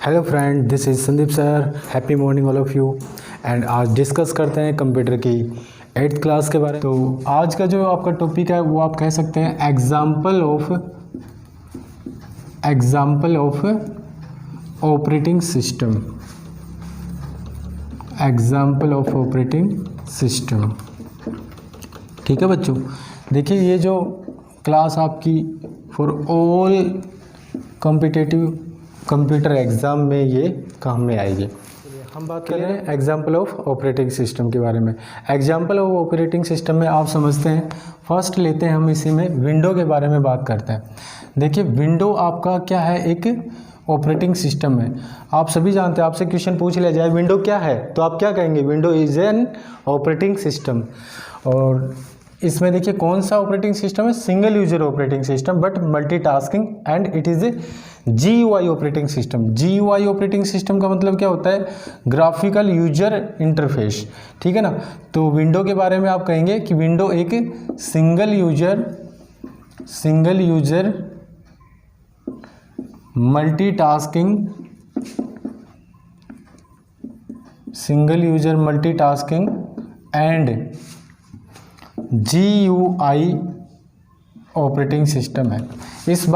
Hello friend, this is Sandeep sir. Happy morning all of you. And आज discuss करते हैं computer की 8th class के बारे में। तो आज का जो आपका टॉपिक है वो आप कह सकते हैं example of operating system. Example of operating system. ठीक है बच्चों, देखिए ये जो क्लास आपकी for all competitive computer exam में ये काम में आएगी। हम बात कर रहे हैं एग्जाम्पल ऑफ ऑपरेटिंग सिस्टम के बारे में। एग्जाम्पल ऑफ ऑपरेटिंग सिस्टम में आप समझते हैं, फर्स्ट लेते हैं हम इसी में विंडो के बारे में बात करते हैं। देखिए विंडो आपका क्या है, एक ऑपरेटिंग सिस्टम है। आप सभी जानते हैं, आपसे क्वेश्चन पूछ लिया जाए विंडो क्या है तो आप क्या कहेंगे, window is an operating system. और इसमें देखिए कौन सा ऑपरेटिंग सिस्टम है, single user operating system but multitasking and it is A GUI operating system. GUI operating system का मतलब क्या होता है, ग्राफिकल यूजर इंटरफेस। ठीक है ना। तो विंडो के बारे में आप कहेंगे कि विंडो एक single user multitasking and GUI operating system है। इस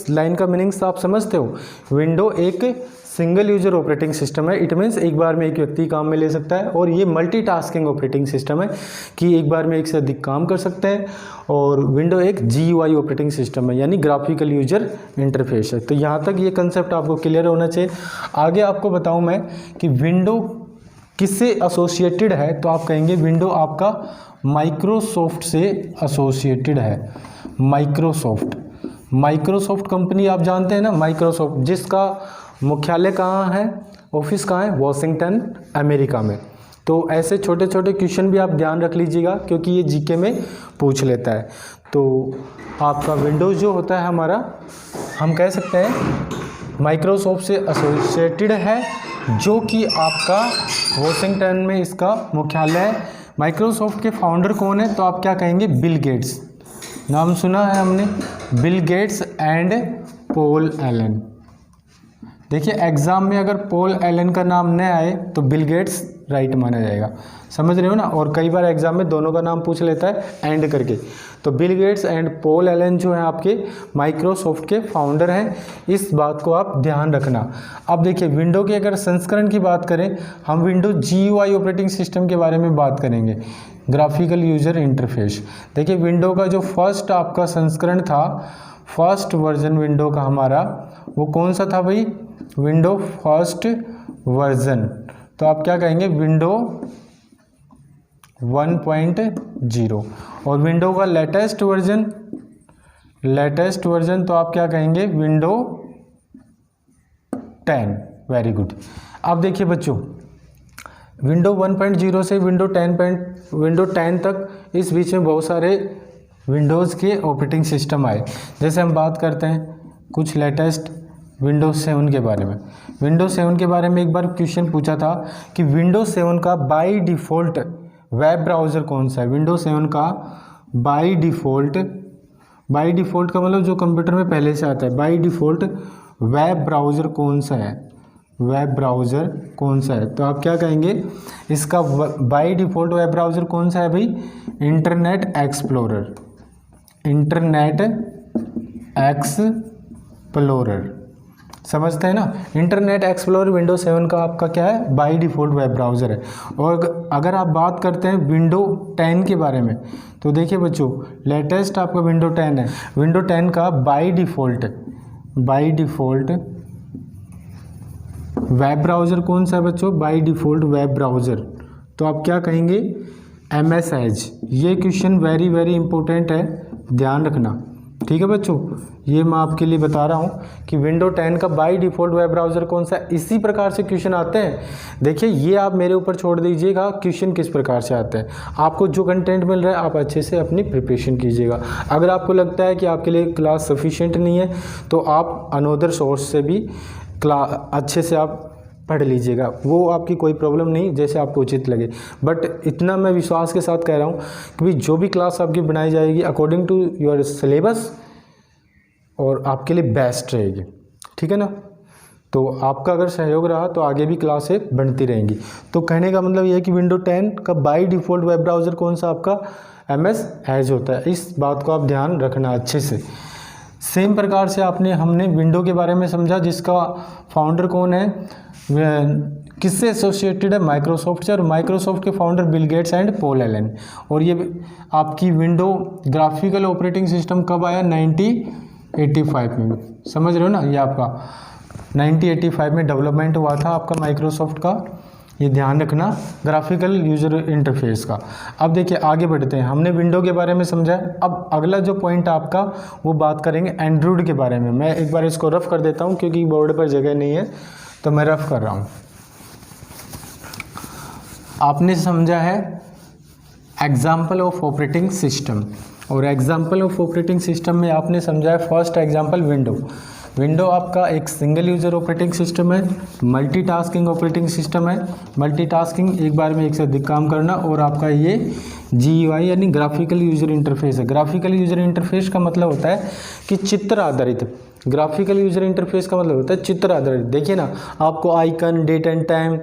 लाइन का मीनिंग्स आप समझते हो। विंडो एक सिंगल यूजर ऑपरेटिंग सिस्टम है, इट मीन्स एक बार में एक व्यक्ति काम में ले सकता है। और ये मल्टीटास्किंग ऑपरेटिंग सिस्टम है कि एक बार में एक से अधिक काम कर सकते हैं। और विंडो एक GUI ऑपरेटिंग सिस्टम है, यानी ग्राफिकल यूजर इंटरफेस है। तो यहाँ तक ये कंसेप्ट आपको क्लियर होना चाहिए। आगे आपको बताऊँ मैं कि विंडो किससे एसोसिएटेड है, तो आप कहेंगे विंडो आपका माइक्रोसॉफ्ट से एसोसिएटेड है। माइक्रोसॉफ्ट कंपनी आप जानते हैं ना, माइक्रोसॉफ्ट, जिसका मुख्यालय कहाँ है, ऑफिस कहाँ है, वॉशिंगटन अमेरिका में। तो ऐसे छोटे छोटे क्वेश्चन भी आप ध्यान रख लीजिएगा क्योंकि ये जीके में पूछ लेता है। तो आपका विंडोज़ जो होता है हमारा, हम कह सकते हैं माइक्रोसॉफ्ट से एसोसिएटेड है, जो कि आपका वॉशिंगटन में इसका मुख्यालय है। माइक्रोसॉफ्ट के फाउंडर कौन है, तो आप क्या कहेंगे, बिल गेट्स। नाम सुना है हमने, Bill Gates and Paul Allen. देखिए एग्जाम में अगर पॉल एलन का नाम न आए तो बिल गेट्स राइट माना जाएगा, समझ रहे हो ना। और कई बार एग्जाम में दोनों का नाम पूछ लेता है एंड करके। तो Bill Gates and Paul Allen जो है आपके माइक्रोसॉफ्ट के फाउंडर हैं, इस बात को आप ध्यान रखना। अब देखिए विंडो के अगर संस्करण की बात करें, हम विंडो GUI ऑपरेटिंग सिस्टम के बारे में बात करेंगे, ग्राफिकल यूजर इंटरफेस। देखिए विंडो का जो फर्स्ट आपका संस्करण था, फर्स्ट वर्जन विंडो का हमारा, वो कौन सा था भाई, विंडो फर्स्ट वर्जन। तो आप क्या कहेंगे, विंडो 1.0। और विंडो का लेटेस्ट वर्जन तो आप क्या कहेंगे, विंडो 10। Very good. अब देखिए बच्चों, विंडो 1.0 से विंडो 10 तक, इस बीच में बहुत सारे विंडोज़ के ऑपरेटिंग सिस्टम आए। जैसे हम बात करते हैं कुछ लेटेस्ट विंडोज 7 के बारे में। विंडोज 7 के बारे में एक बार क्वेश्चन पूछा था कि विंडोज 7 का बाय डिफ़ॉल्ट वेब ब्राउज़र कौन सा है। विंडोज 7 का बाय डिफ़ॉल्ट का मतलब जो कंप्यूटर में पहले से आता है, बाय डिफ़ॉल्ट वेब ब्राउज़र कौन सा है। तो आप क्या कहेंगे, इसका बाय डिफ़ॉल्ट वेब ब्राउज़र कौन सा है भाई, इंटरनेट एक्सप्लोरर। समझते हैं ना। इंटरनेट एक्सप्लोरर विंडोज 7 का आपका क्या है, बाय डिफ़ॉल्ट वेब ब्राउज़र है। और अगर आप बात करते हैं विंडो 10 के बारे में, तो देखिए बच्चों लेटेस्ट आपका विंडो 10 है। विंडो 10 का बाय डिफ़ॉल्ट वेब ब्राउज़र कौन सा है बच्चों, बाय डिफ़ॉल्ट वेब ब्राउज़र। तो आप क्या कहेंगे, MS Edge। ये क्वेश्चन वेरी वेरी इंपॉर्टेंट है, ध्यान रखना। ठीक है बच्चों, ये मैं आपके लिए बता रहा हूँ कि विंडो 10 का बाय डिफ़ॉल्ट वेब ब्राउज़र कौन सा है। इसी प्रकार से क्वेश्चन आते हैं। देखिए ये आप मेरे ऊपर छोड़ दीजिएगा, क्वेश्चन किस प्रकार से आते हैं। आपको जो कंटेंट मिल रहा है आप अच्छे से अपनी प्रिपरेशन कीजिएगा। अगर आपको लगता है कि आपके लिए क्लास सफिशिएंट नहीं है तो आप अनदर सोर्स से भी अच्छे से आप पढ़ लीजिएगा, वो आपकी कोई प्रॉब्लम नहीं, जैसे आपको उचित लगे। बट इतना मैं विश्वास के साथ कह रहा हूँ कि जो भी क्लास आपकी बनाई जाएगी अकॉर्डिंग टू योर सिलेबस और आपके लिए बेस्ट रहेगी। ठीक है ना। तो आपका अगर सहयोग रहा तो आगे भी क्लासें बनती रहेंगी। तो कहने का मतलब ये है कि विंडो 10 का बाय डिफ़ॉल्ट वेब ब्राउज़र कौन सा आपका MS एज होता है। इस बात को आप ध्यान रखना अच्छे से। सेम प्रकार से हमने विंडो के बारे में समझा, जिसका फाउंडर कौन है, किससे एसोसिएटेड है, माइक्रोसॉफ्ट से। और माइक्रोसॉफ्ट के founder Bill Gates and Paul Allen. और ये आपकी विंडो ग्राफिकल ऑपरेटिंग सिस्टम कब आया, 1985 में। समझ रहे हो ना, ये आपका 1985 में डेवलपमेंट हुआ था आपका माइक्रोसॉफ्ट का। ये ध्यान रखना ग्राफिकल यूजर इंटरफेस का। अब देखिए आगे बढ़ते हैं, हमने विंडो के बारे में समझा है। अब अगला जो पॉइंट आपका वो बात करेंगे एंड्रॉयड के बारे में। मैं एक बार इसको रफ कर देता हूँ क्योंकि बोर्ड पर जगह नहीं है तो मैं रफ कर रहा हूँ। आपने समझा है एग्जाम्पल ऑफ ऑपरेटिंग सिस्टम, और एग्जाम्पल ऑफ ऑपरेटिंग सिस्टम में आपने समझा है फर्स्ट एग्जाम्पल विंडो। विंडो आपका एक सिंगल यूज़र ऑपरेटिंग सिस्टम है, मल्टीटास्किंग ऑपरेटिंग सिस्टम है। मल्टीटास्किंग, एक बार में एक से अधिक काम करना। और आपका ये GUI यानी ग्राफिकल यूज़र इंटरफेस है। ग्राफिकल यूज़र इंटरफेस का मतलब होता है कि चित्र आधारित। ग्राफिकल यूज़र इंटरफेस का मतलब होता है चित्र आधारित। देखिए ना, आपको icon, date and time,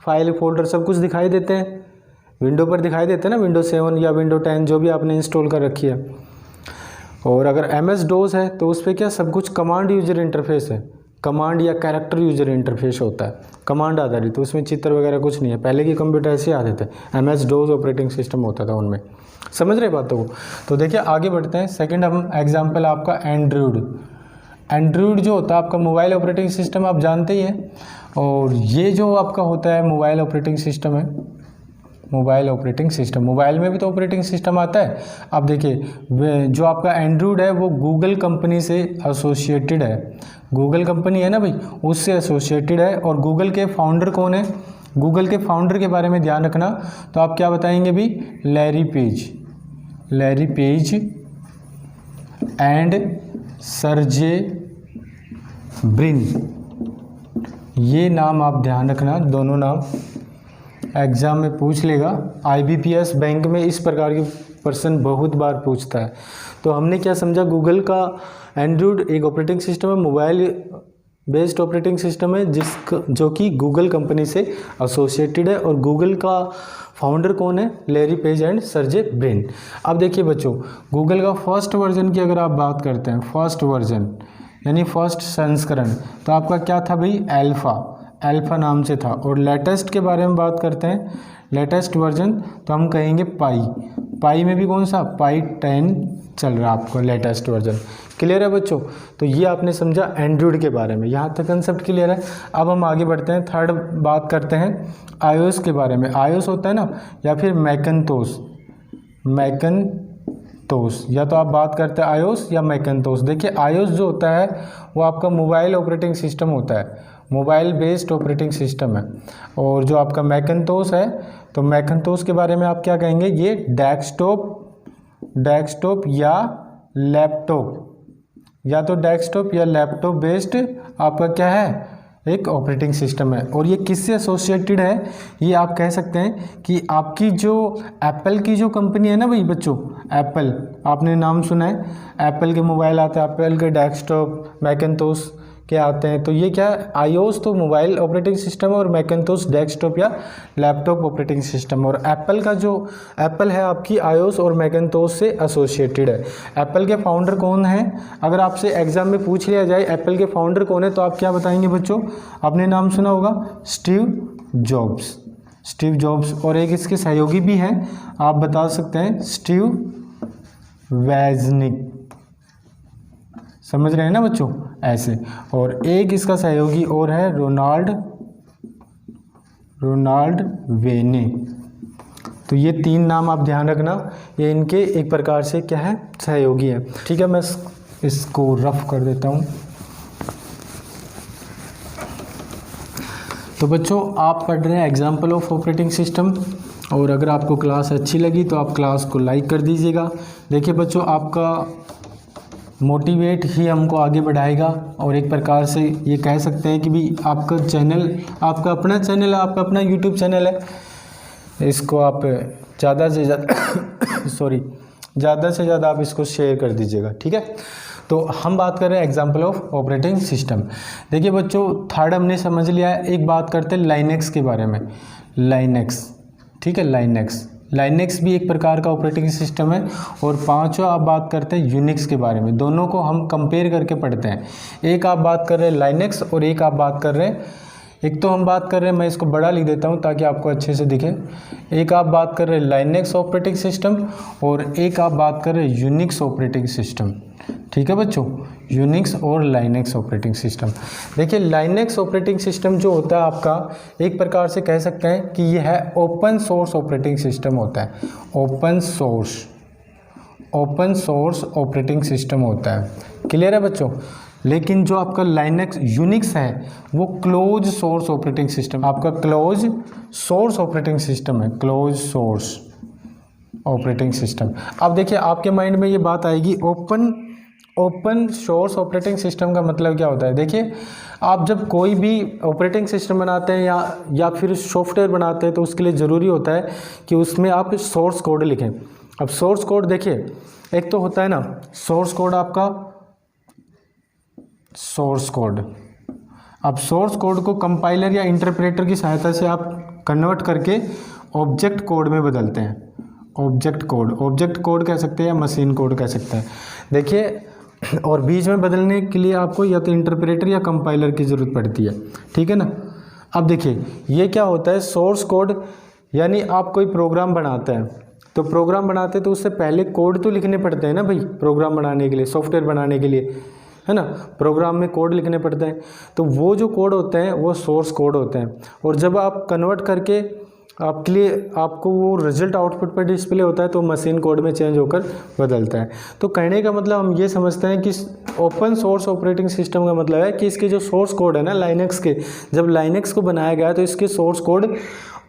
file, folder सब कुछ दिखाई देते हैं, विंडो पर दिखाई देते हैं ना, विंडो 7 या विंडो 10 जो भी आपने इंस्टॉल कर रखी है। और अगर MS DOS है तो उस पर क्या सब कुछ कमांड यूजर इंटरफेस है, कमांड या कैरेक्टर यूजर इंटरफेस होता है, कमांड आधारित। तो उसमें चित्र वगैरह कुछ नहीं है। पहले के कंप्यूटर ऐसे आते थे, MS DOS ऑपरेटिंग सिस्टम होता था उनमें। समझ रहे बातों को। तो देखिए आगे बढ़ते हैं। सेकंड हम एग्जांपल आपका एंड्रॉयड। एंड्रॉयड जो होता है आपका मोबाइल ऑपरेटिंग सिस्टम, आप जानते ही हैं। और ये जो आपका होता है मोबाइल ऑपरेटिंग सिस्टम है, मोबाइल ऑपरेटिंग सिस्टम, मोबाइल में भी तो ऑपरेटिंग सिस्टम आता है। अब देखिए जो आपका एंड्रॉयड है वो गूगल कंपनी से एसोसिएटेड है। गूगल कंपनी है ना भाई, उससे एसोसिएटेड है। और गूगल के फाउंडर कौन है, गूगल के फाउंडर के बारे में ध्यान रखना। तो आप क्या बताएंगे भी, Larry page and Sergey Brin. ये नाम आप ध्यान रखना, दोनों नाम एग्ज़ाम में पूछ लेगा। IBPS बैंक में इस प्रकार के पर्सन बहुत बार पूछता है। तो हमने क्या समझा, गूगल का एंड्रॉयड एक ऑपरेटिंग सिस्टम है, मोबाइल बेस्ड ऑपरेटिंग सिस्टम है जो कि गूगल कंपनी से एसोसिएटेड है। और गूगल का फाउंडर कौन है, Larry page and Sergey Brin. अब देखिए बच्चों, गूगल का फर्स्ट वर्जन की अगर आप बात करते हैं, फर्स्ट वर्जन यानी फर्स्ट संस्करण, तो आपका क्या था भाई, अल्फ़ा नाम से था। और लेटेस्ट के बारे में बात करते हैं, लेटेस्ट वर्जन, तो हम कहेंगे पाई में भी कौन सा, पाई 10 चल रहा है आपको लेटेस्ट वर्जन। क्लियर है बच्चों। तो ये आपने समझा एंड्रॉयड के बारे में, यहाँ तक कंसेप्ट क्लियर है। अब हम आगे बढ़ते हैं, थर्ड बात करते हैं iOS के बारे में। iOS होता है ना, या फिर मैकनतोस, या तो आप बात करते हैं iOS या मैकनतोस। देखिए iOS जो होता है वो आपका मोबाइल ऑपरेटिंग सिस्टम होता है, मोबाइल बेस्ड ऑपरेटिंग सिस्टम है। और जो आपका मैकनतोस है, तो मैकनतोस के बारे में आप क्या कहेंगे, ये डेस्कटॉप या लैपटॉप, या तो डेस्कटॉप या लैपटॉप बेस्ड आपका क्या है, एक ऑपरेटिंग सिस्टम है। और ये किससे एसोसिएटेड है, ये आप कह सकते हैं कि आपकी जो एप्पल की जो कंपनी है ना भाई बच्चों, एप्पल, आपने नाम सुना है, एप्पल के मोबाइल आते हैं, एप्पल के डेस्कटॉप, मैकनतोस के आते हैं। तो ये क्या है, iOS तो मोबाइल ऑपरेटिंग सिस्टम है और मैकनतोस डेस्कटॉप या लैपटॉप ऑपरेटिंग सिस्टम। और एप्पल का जो एप्पल है आपकी iOS और मैकनतोस से एसोसिएटेड है। एप्पल के फाउंडर कौन है, अगर आपसे एग्जाम में पूछ लिया जाए एप्पल के फाउंडर कौन है, तो आप क्या बताएंगे बच्चों, आपने नाम सुना होगा, स्टीव जॉब्स। और एक इसके सहयोगी भी हैं, आप बता सकते हैं स्टीव वैजनिक। समझ रहे हैं ना बच्चों, ऐसे। और एक इसका सहयोगी और है रोनाल्ड वेने। तो ये 3 नाम आप ध्यान रखना, ये इनके एक प्रकार से क्या है, सहयोगी है। ठीक है, मैं इसको रफ कर देता हूँ। तो बच्चों आप पढ़ रहे हैं एग्जाम्पल ऑफ ऑपरेटिंग सिस्टम, और अगर आपको क्लास अच्छी लगी तो आप क्लास को लाइक कर दीजिएगा। देखिए बच्चों, आपका मोटिवेट ही हमको आगे बढ़ाएगा। और एक प्रकार से ये कह सकते हैं कि भी आपका चैनल, आपका अपना चैनल है, आपका अपना यूट्यूब चैनल है, इसको आप ज़्यादा से ज़्यादा ज़्यादा से ज़्यादा आप इसको शेयर कर दीजिएगा, ठीक है। तो हम बात कर रहे हैं एग्जाम्पल ऑफ ऑपरेटिंग सिस्टम। देखिए बच्चों, थर्ड हमने समझ लिया है। एक बात करते हैं लाइनेक्स के बारे में। लाइनेक्स, ठीक है, लाइनेक्स भी एक प्रकार का ऑपरेटिंग सिस्टम है। और पांचवा आप बात करते हैं यूनिक्स के बारे में। दोनों को हम कंपेयर करके पढ़ते हैं। एक आप बात कर रहे हैं लाइनेक्स और एक आप बात कर रहे हैं, एक तो हम बात कर रहे हैं, मैं इसको बड़ा लिख देता हूं ताकि आपको अच्छे से दिखे। एक आप बात कर रहे हैं लाइनेक्स ऑपरेटिंग सिस्टम और एक आप बात कर रहे हैं यूनिक्स ऑपरेटिंग सिस्टम, ठीक है बच्चों, यूनिक्स और लाइनेक्स ऑपरेटिंग सिस्टम। देखिए लाइनेक्स ऑपरेटिंग सिस्टम जो होता है आपका, एक प्रकार से कह सकते हैं कि यह है ओपन सोर्स ऑपरेटिंग सिस्टम होता है। ओपन सोर्स ऑपरेटिंग सिस्टम होता है। क्लियर है बच्चों। लेकिन जो आपका लाइनेक्स यूनिक्स है वो क्लोज सोर्स ऑपरेटिंग सिस्टम, आपका क्लोज सोर्स ऑपरेटिंग सिस्टम है, क्लोज सोर्स ऑपरेटिंग सिस्टम। अब देखिए आपके माइंड में ये बात आएगी, ओपन सोर्स ऑपरेटिंग सिस्टम का मतलब क्या होता है। देखिए आप जब कोई भी ऑपरेटिंग सिस्टम बनाते हैं या फिर सॉफ्टवेयर बनाते हैं तो उसके लिए ज़रूरी होता है कि उसमें आप सोर्स कोड लिखें। अब सोर्स कोड देखिए, एक तो होता है ना सोर्स कोड, आपका सोर्स कोड। अब सोर्स कोड को कंपाइलर या इंटरप्रेटर की सहायता से आप कन्वर्ट करके ऑब्जेक्ट कोड में बदलते हैं। ऑब्जेक्ट कोड कह सकते हैं या मशीन कोड कह सकते हैं। देखिए, और बीच में बदलने के लिए आपको या तो इंटरप्रेटर या कंपाइलर की ज़रूरत पड़ती है, ठीक है ना। अब देखिए ये क्या होता है, सोर्स कोड यानी आप कोई प्रोग्राम बनाते हैं तो प्रोग्राम बनाते तो उससे पहले कोड तो लिखने पड़ते हैं ना भाई, प्रोग्राम बनाने के लिए, सॉफ्टवेयर बनाने के लिए, है ना। प्रोग्राम में कोड लिखने पड़ते हैं तो वो जो कोड होते हैं वो सोर्स कोड होते हैं। और जब आप कन्वर्ट करके आपके लिए आपको वो रिजल्ट आउटपुट पर डिस्प्ले होता है तो मशीन कोड में चेंज होकर बदलता है। तो कहने का मतलब हम ये समझते हैं कि ओपन सोर्स ऑपरेटिंग सिस्टम का मतलब है कि इसके जो सोर्स कोड है ना लाइनेक्स के, जब लाइनेक्स को बनाया गया तो इसके सोर्स कोड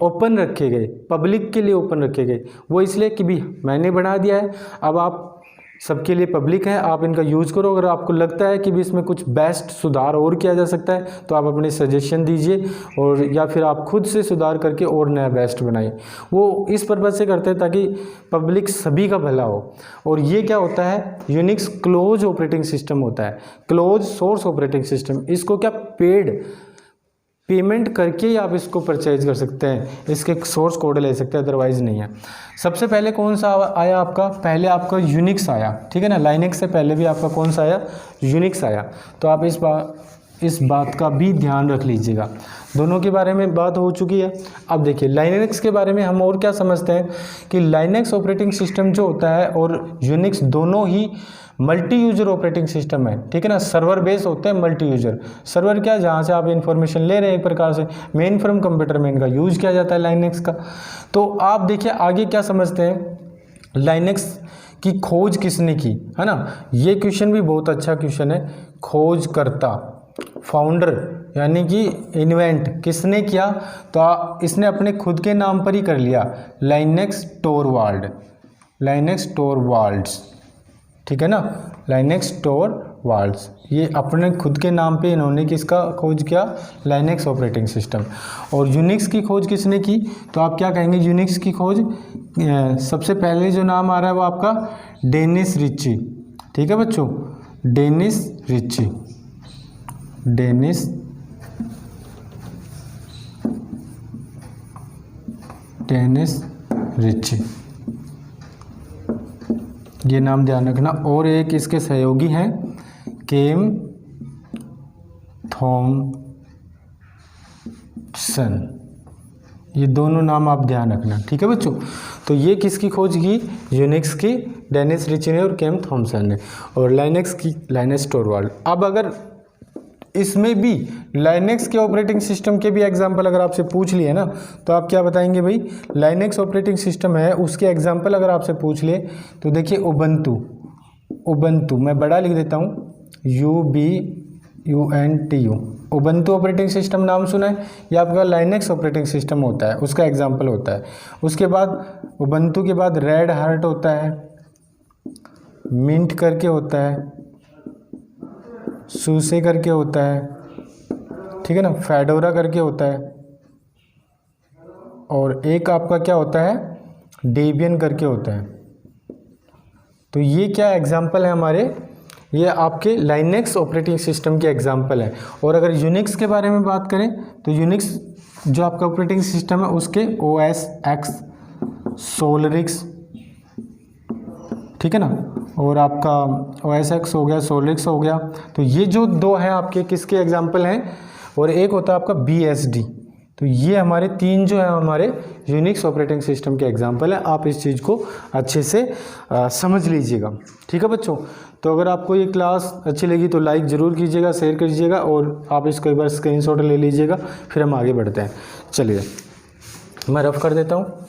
ओपन रखे गए, पब्लिक के लिए ओपन रखे गए। वो इसलिए कि भी मैंने बना दिया है, अब आप सबके लिए पब्लिक है, आप इनका यूज़ करो। अगर आपको लगता है कि भी इसमें कुछ बेस्ट सुधार और किया जा सकता है तो आप अपने सजेशन दीजिए, और या फिर आप खुद से सुधार करके और नया बेस्ट बनाइए। वो इस पर्पज़ से करते हैं ताकि पब्लिक सभी का भला हो। और ये क्या होता है, यूनिक्स क्लोज ऑपरेटिंग सिस्टम होता है, क्लोज सोर्स ऑपरेटिंग सिस्टम। इसको क्या पेमेंट करके ही आप इसको परचेज कर सकते हैं, इसके सोर्स कोड ले सकते हैं, अदरवाइज नहीं है। सबसे पहले कौन सा आया आपका, पहले आपका यूनिक्स आया, ठीक है ना। लाइनेक्स से पहले भी आपका कौन सा आया, यूनिक्स आया। तो आप इस बात का भी ध्यान रख लीजिएगा। दोनों के बारे में बात हो चुकी है। अब देखिए लाइनेक्स के बारे में हम और क्या समझते हैं कि लाइनेक्स ऑपरेटिंग सिस्टम जो होता है और यूनिक्स दोनों ही मल्टी यूजर ऑपरेटिंग सिस्टम है, ठीक है ना। सर्वर बेस होते हैं मल्टी यूजर। सर्वर क्या, जहाँ से आप इन्फॉर्मेशन ले रहे हैं, एक प्रकार से मेन फ्रॉम कंप्यूटर में इनका यूज़ किया जाता है लाइनेक्स का। तो आप देखिए आगे क्या समझते हैं, लाइनेक्स की खोज किसने की, है ना। ये क्वेश्चन भी बहुत अच्छा क्वेश्चन है। खोजकर्ता, फाउंडर यानी कि इन्वेंट किसने किया, तो इसने अपने खुद के नाम पर ही कर लिया, लाइनेक्स टोरवाल्ड्स, ठीक है ना, लाइनेक्स टोरवाल्ड्स। ये अपने खुद के नाम पे इन्होंने किसका खोज किया, लाइनेक्स ऑपरेटिंग सिस्टम। और यूनिक्स की खोज किसने की, तो आप क्या कहेंगे, यूनिक्स की खोज सबसे पहले जो नाम आ रहा है वो आपका डेनिस रिची, ठीक है बच्चों, डेनिस रिची, ये नाम ध्यान रखना। और एक इसके सहयोगी हैं केम थॉमसन, ये दोनों नाम आप ध्यान रखना, ठीक है बच्चों। तो ये किसकी खोज की, यूनिक्स की डेनिस रिची ने और केम थॉमसन ने, और लाइनेक्स की लाइनेक्स टोरवाल्ड। अब अगर इसमें भी लाइनेक्स के ऑपरेटिंग सिस्टम के भी एग्जाम्पल अगर आपसे पूछ लिए ना तो आप क्या बताएंगे भाई, लाइनेक्स ऑपरेटिंग सिस्टम है उसके एग्जाम्पल अगर आपसे पूछ लिए तो देखिए उबंतु मैं बड़ा लिख देता हूँ, UBUNTU, उबंतु ऑपरेटिंग सिस्टम नाम सुना है, ये आपका लाइनेक्स ऑपरेटिंग सिस्टम होता है, उसका एग्जाम्पल होता है। उसके बाद उबंतु के बाद रेड हार्ट होता है, मिंट करके होता है, सूसे करके होता है, ठीक है ना, फेडोरा करके होता है, और एक आपका क्या होता है, डेबियन करके होता है, तो ये क्या एग्जाम्पल है हमारे, ये आपके लाइनेक्स ऑपरेटिंग सिस्टम के एग्जाम्पल है। और अगर यूनिक्स के बारे में बात करें तो यूनिक्स जो आपका ऑपरेटिंग सिस्टम है उसके OS X, सोलरिक्स, ठीक है ना, और आपका OS X हो गया, सोलरिक्स हो गया। तो ये जो दो हैं आपके किसके एग्जाम्पल हैं, और एक होता है आपका BSD। तो ये हमारे तीन जो है हमारे यूनिक्स ऑपरेटिंग सिस्टम के एग्जाम्पल है। आप इस चीज़ को अच्छे से समझ लीजिएगा, ठीक है बच्चों। तो अगर आपको ये क्लास अच्छी लगी तो लाइक ज़रूर कीजिएगा, शेयर कीजिएगा, और आप इसको एक बार स्क्रीनशॉट ले लीजिएगा, फिर हम आगे बढ़ते हैं। चलिए मैं रफ कर देता हूँ।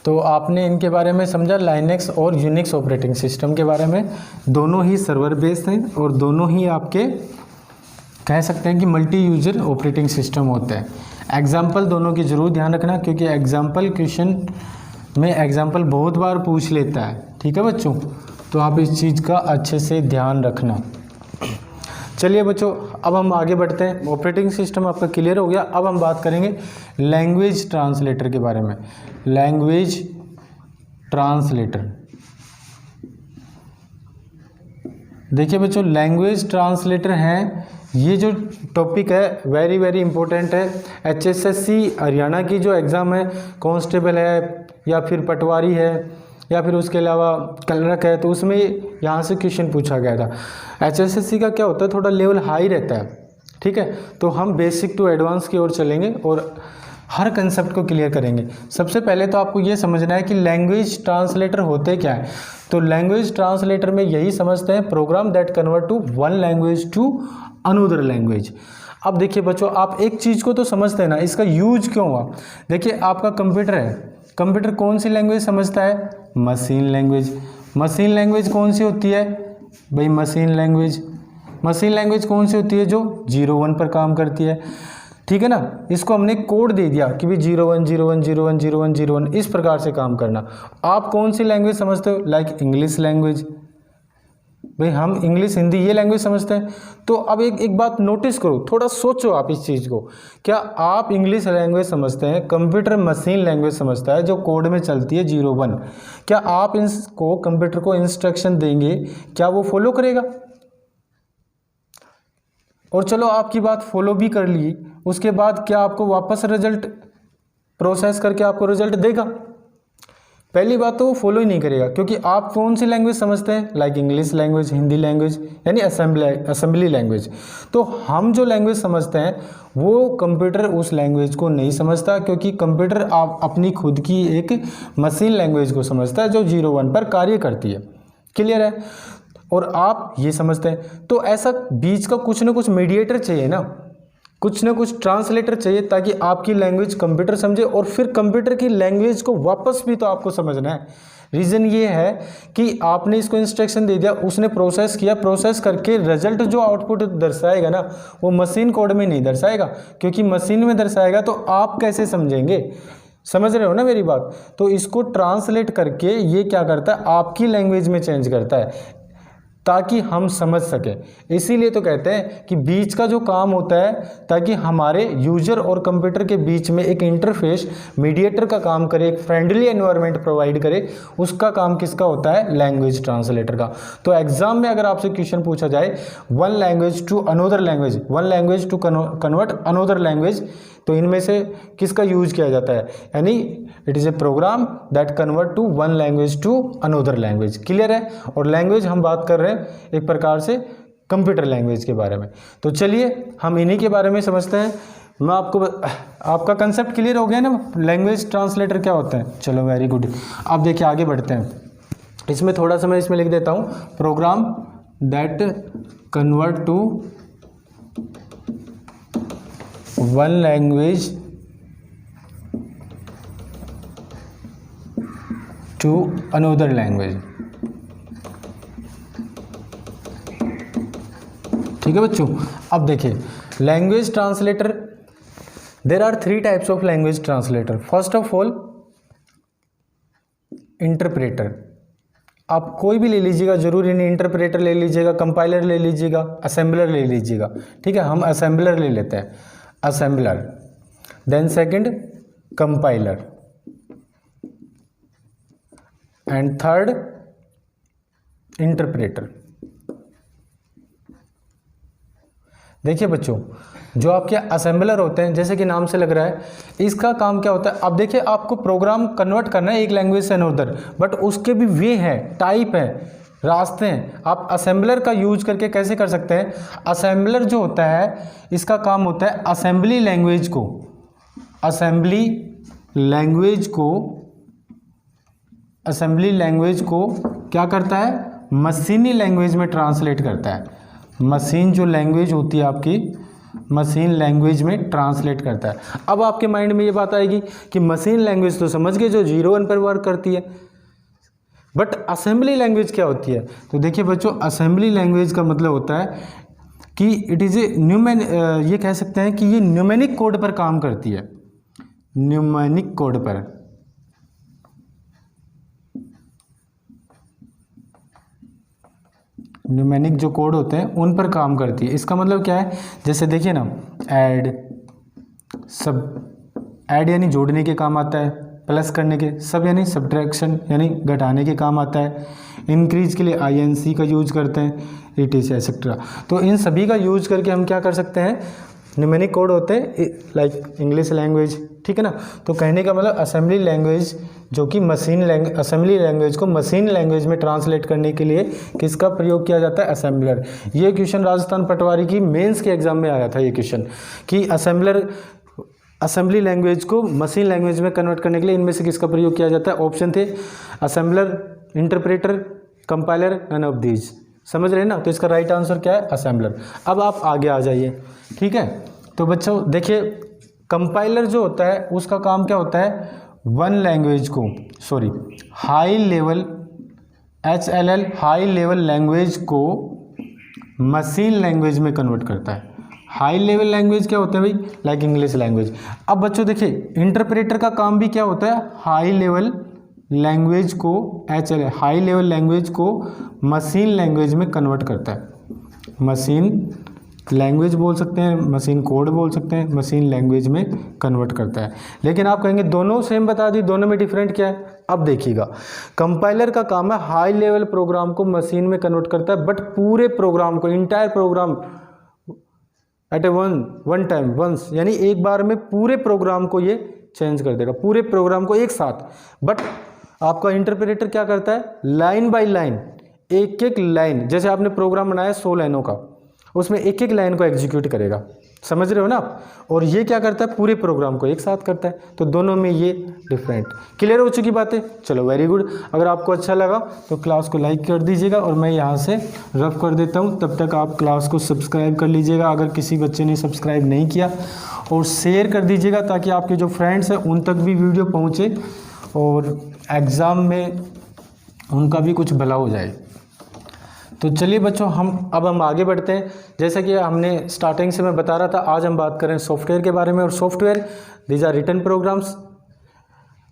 तो आपने इनके बारे में समझा, लाइनेक्स और यूनिक्स ऑपरेटिंग सिस्टम के बारे में। दोनों ही सर्वर बेस्ड हैं और दोनों ही आपके कह सकते हैं कि मल्टी यूजर ऑपरेटिंग सिस्टम होते हैं। एग्जाम्पल दोनों की ज़रूर ध्यान रखना, क्योंकि एग्जाम्पल क्वेश्चन में एग्जाम्पल बहुत बार पूछ लेता है, ठीक है बच्चों। तो आप इस चीज़ का अच्छे से ध्यान रखना। चलिए बच्चों, अब हम आगे बढ़ते हैं। ऑपरेटिंग सिस्टम आपका क्लियर हो गया। अब हम बात करेंगे लैंग्वेज ट्रांसलेटर के बारे में। लैंग्वेज ट्रांसलेटर, देखिए बच्चों, लैंग्वेज ट्रांसलेटर हैं, ये जो टॉपिक है वेरी वेरी इंपॉर्टेंट है। HSSC हरियाणा की जो एग्ज़ाम है, कांस्टेबल है या फिर पटवारी है या फिर उसके अलावा क्लर्क है, तो उसमें यहाँ से क्वेश्चन पूछा गया था। HSSC का क्या होता है, थोड़ा लेवल हाई रहता है, ठीक है। तो हम बेसिक टू एडवांस की ओर चलेंगे और हर कंसेप्ट को क्लियर करेंगे। सबसे पहले तो आपको ये समझना है कि लैंग्वेज ट्रांसलेटर होते क्या है। तो लैंग्वेज ट्रांसलेटर में यही समझते हैं, program that convert to one language to another language. अब देखिए बच्चों, आप एक चीज़ को तो समझते हैं ना, इसका यूज क्यों हुआ। देखिए आपका कंप्यूटर है, कंप्यूटर कौन सी लैंग्वेज समझता है, मशीन लैंग्वेज। मशीन लैंग्वेज कौन सी होती है भाई, मशीन लैंग्वेज। मशीन लैंग्वेज कौन सी होती है, जो 0-1 पर काम करती है, ठीक है ना। इसको हमने कोड दे दिया कि भाई 0-1 0-1 0-1 0-1 0-1 इस प्रकार से काम करना। आप कौन सी लैंग्वेज समझते हो, लाइक इंग्लिश लैंग्वेज, भाई हम इंग्लिश हिंदी ये लैंग्वेज समझते हैं। तो अब एक बात नोटिस करो, थोड़ा सोचो आप इस चीज़ को, क्या आप इंग्लिश लैंग्वेज समझते हैं, कंप्यूटर मशीन लैंग्वेज समझता है जो कोड में चलती है 0-1, क्या आप इसको कंप्यूटर को इंस्ट्रक्शन देंगे, क्या वो फॉलो करेगा। और चलो आपकी बात फॉलो भी कर ली, उसके बाद क्या आपको वापस रिजल्ट प्रोसेस करके आपको रिजल्ट देगा। पहली बात तो वो फॉलो ही नहीं करेगा, क्योंकि आप कौन सी लैंग्वेज समझते हैं, like English language, Hindi language, यानी असेंबली लैंग्वेज। तो हम जो लैंग्वेज समझते हैं वो कंप्यूटर उस लैंग्वेज को नहीं समझता, क्योंकि कंप्यूटर आप अपनी खुद की एक मशीन लैंग्वेज को समझता है जो 0-1 पर कार्य करती है। क्लियर है। और आप ये समझते हैं, तो ऐसा बीच का कुछ ना कुछ मीडिएटर चाहिए ना, कुछ ना कुछ ट्रांसलेटर चाहिए, ताकि आपकी लैंग्वेज कंप्यूटर समझे और फिर कंप्यूटर की लैंग्वेज को वापस भी तो आपको समझना है। रीज़न ये है कि आपने इसको इंस्ट्रक्शन दे दिया, उसने प्रोसेस किया, प्रोसेस करके रिजल्ट जो आउटपुट दर्शाएगा ना, वो मशीन कोड में नहीं दर्शाएगा, क्योंकि मशीन में दर्शाएगा तो आप कैसे समझेंगे। समझ रहे हो ना मेरी बात। तो इसको ट्रांसलेट करके ये क्या करता है, आपकी लैंग्वेज में चेंज करता है, ताकि हम समझ सकें। इसीलिए तो कहते हैं कि बीच का जो काम होता है, ताकि हमारे यूजर और कंप्यूटर के बीच में एक इंटरफेस, मीडिएटर का काम करे, एक फ्रेंडली एनवायरनमेंट प्रोवाइड करे, उसका काम किसका होता है, लैंग्वेज ट्रांसलेटर का। तो एग्जाम में अगर आपसे क्वेश्चन पूछा जाए, one language to another language, one language to convert another language, तो इनमें से किसका यूज किया जाता है, यानी it is a program that convert to one language to another language. Clear है। और लैंग्वेज हम बात कर रहे हैं एक प्रकार से कंप्यूटर लैंग्वेज के बारे में। तो चलिए हम इन्हीं के बारे में समझते हैं। मैं आपका कंसेप्ट क्लियर हो गया ना, लैंग्वेज ट्रांसलेटर क्या होता है। चलो वेरी गुड। अब देखिए आगे बढ़ते हैं। इसमें थोड़ा सा मैं इसमें लिख देता हूँ, program that convert to one language to another language. ठीक है बच्चों। अब देखिए language translator, there are 3 types of language translator. First of all interpreter. आप कोई भी ले लीजिएगा, जरूरी नहीं इंटरप्रेटर ले लीजिएगा, कंपाइलर ले लीजिएगा, असेंबलर ले लीजिएगा। ठीक है, हम असेंबलर ले लेते हैं, assembler. Then second compiler, and third interpreter. देखिए बच्चों, जो आपके असेंबलर होते हैं, जैसे कि नाम से लग रहा है, इसका काम क्या होता है? अब देखिए, आपको प्रोग्राम कन्वर्ट करना है एक लैंग्वेज से अनदर, बट उसके भी वे हैं, टाइप हैं, रास्ते हैं। आप असेंबलर का यूज करके कैसे कर सकते हैं? असेंबलर जो होता है, इसका काम होता है असेंबली लैंग्वेज को क्या करता है? मशीनी लैंग्वेज में ट्रांसलेट करता है। मशीन जो लैंग्वेज होती है आपकी, मशीन लैंग्वेज में ट्रांसलेट करता है। अब आपके माइंड में ये बात आएगी कि मशीन लैंग्वेज तो समझ गए, जो 0-1 पर वर्क करती है, बट असेंबली लैंग्वेज क्या होती है? तो देखिए बच्चों, असेंबली लैंग्वेज का मतलब होता है कि इट इज़ ए ये कह सकते हैं कि ये न्यूमेरिक कोड पर काम करती है। न्यूमेरिक कोड पर, न्यूमेरिक जो कोड होते हैं उन पर काम करती है। इसका मतलब क्या है? जैसे देखिए ना, ऐड यानी जोड़ने के काम आता है, प्लस करने के, सब यानी सब्ट्रैक्शन यानी घटाने के काम आता है, इंक्रीज के लिए INC का यूज करते हैं, ETC एक्सेट्रा। तो इन सभी का यूज करके हम क्या कर सकते हैं? न्यूमेरिक कोड होते हैं लाइक इंग्लिश लैंग्वेज, ठीक है ना। तो कहने का मतलब असेंबली लैंग्वेज जो कि असेंबली लैंग्वेज को मशीन लैंग्वेज में ट्रांसलेट करने के लिए किसका प्रयोग किया जाता है? असेंबलर। ये क्वेश्चन राजस्थान पटवारी की मेंस के एग्जाम में आया था, ये क्वेश्चन कि असेंबली लैंग्वेज को मशीन लैंग्वेज में कन्वर्ट करने के लिए इनमें से किसका प्रयोग किया जाता है? ऑप्शन थे assembler, interpreter, compiler, none of these. समझ रहे हैं ना? तो इसका राइट आंसर क्या है? असेंबलर। अब आप आगे आ जाइए, ठीक है। तो बच्चों देखिए, कंपाइलर जो होता है उसका काम क्या होता है? High level HLL high level language को मशीन लैंग्वेज में कन्वर्ट करता है। हाई लेवल लैंग्वेज क्या होता है भाई? Like English language. अब बच्चों देखिए, इंटरप्रेटर का काम भी क्या होता है? हाई लेवल लैंग्वेज को HLL हाई लेवल लैंग्वेज को मशीन लैंग्वेज में कन्वर्ट करता है। मशीन लैंग्वेज बोल सकते हैं, मशीन कोड बोल सकते हैं, मशीन लैंग्वेज में कन्वर्ट करता है। लेकिन आप कहेंगे दोनों सेम बता दी, दोनों में डिफरेंट क्या है? अब देखिएगा, कंपाइलर का काम है हाई लेवल प्रोग्राम को मशीन में कन्वर्ट करता है, बट पूरे प्रोग्राम को, इंटायर प्रोग्राम एट ए वन टाइम वंस, यानी एक बार में पूरे प्रोग्राम को ये चेंज कर देगा, पूरे प्रोग्राम को एक साथ। बट आपका इंटरप्रेटर क्या करता है? लाइन बाय लाइन, एक एक लाइन, जैसे आपने प्रोग्राम बनाया 100 लाइनों का, उसमें एक एक लाइन को एग्जीक्यूट करेगा। समझ रहे हो ना आप? और ये क्या करता है? पूरे प्रोग्राम को एक साथ करता है। तो दोनों में ये डिफरेंट। क्लियर हो चुकी बातें? चलो वेरी गुड। अगर आपको अच्छा लगा तो क्लास को लाइक कर दीजिएगा और मैं यहाँ से रफ कर देता हूँ, तब तक आप क्लास को सब्सक्राइब कर लीजिएगा अगर किसी बच्चे ने सब्सक्राइब नहीं किया, और शेयर कर दीजिएगा ताकि आपके जो फ्रेंड्स हैं उन तक भी वीडियो पहुँचे और एग्ज़ाम में उनका भी कुछ भला हो जाए। तो चलिए बच्चों, अब हम आगे बढ़ते हैं। जैसा कि हमने स्टार्टिंग से मैं बता रहा था, आज हम बात करें सॉफ्टवेयर के बारे में। और software, these are written programs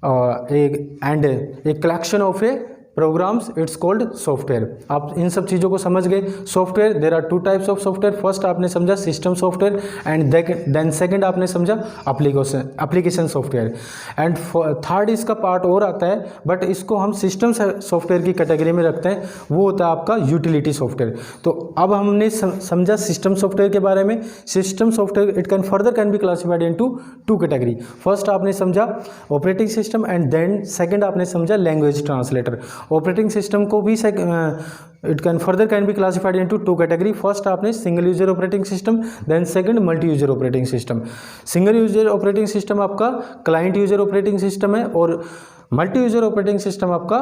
and a collection of a programs, it's called software. आप इन सब चीज़ों को समझ गए। Software, there are 2 types of software. First आपने समझा system software, and then second आपने समझा एप्लीकेशन सॉफ्टवेयर, एंड थर्ड इसका पार्ट और आता है, बट इसको हम सिस्टम सॉफ्टवेयर की कैटेगरी में रखते हैं, वो होता है आपका यूटिलिटी सॉफ्टवेयर। तो अब हमने समझा सिस्टम सॉफ्टवेयर के बारे में। System software it can be classified into 2 category. First आपने समझा operating system, and then second आपने समझा लैंग्वेज ट्रांसलेटर। ऑपरेटिंग सिस्टम को भी it can be classified into 2 category. First आपने single user operating system, then second multi user operating system. Single user operating system आपका client user operating system है, और multi user operating system आपका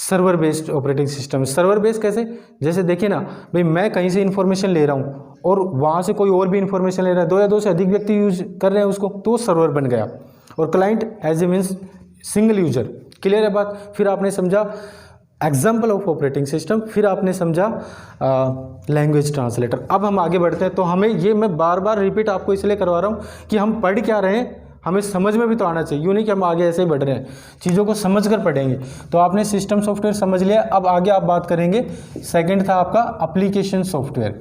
server based operating system. Server based कैसे? जैसे देखिए ना भाई, मैं कहीं से इन्फॉर्मेशन ले रहा हूँ और वहाँ से कोई और भी इन्फॉर्मेशन ले रहा है, 2 या 2 से अधिक व्यक्ति यूज कर रहे हैं उसको, तो सर्वर बन गया। और client as a means single user. Clear है बात? फिर आपने समझा एग्जाम्पल ऑफ ऑपरेटिंग सिस्टम, फिर आपने समझा लैंग्वेज ट्रांसलेटर। अब हम आगे बढ़ते हैं। तो हमें ये मैं बार बार रिपीट आपको इसलिए करवा रहा हूँ कि हम पढ़ क्या रहे हैं, हमें समझ में भी तो आना चाहिए। यूँ नहीं कि हम आगे ऐसे ही बढ़ रहे हैं, चीज़ों को समझ कर पढ़ेंगे। तो आपने सिस्टम सॉफ्टवेयर समझ लिया। अब आगे आप बात करेंगे, सेकेंड था आपका एप्लीकेशन सॉफ्टवेयर।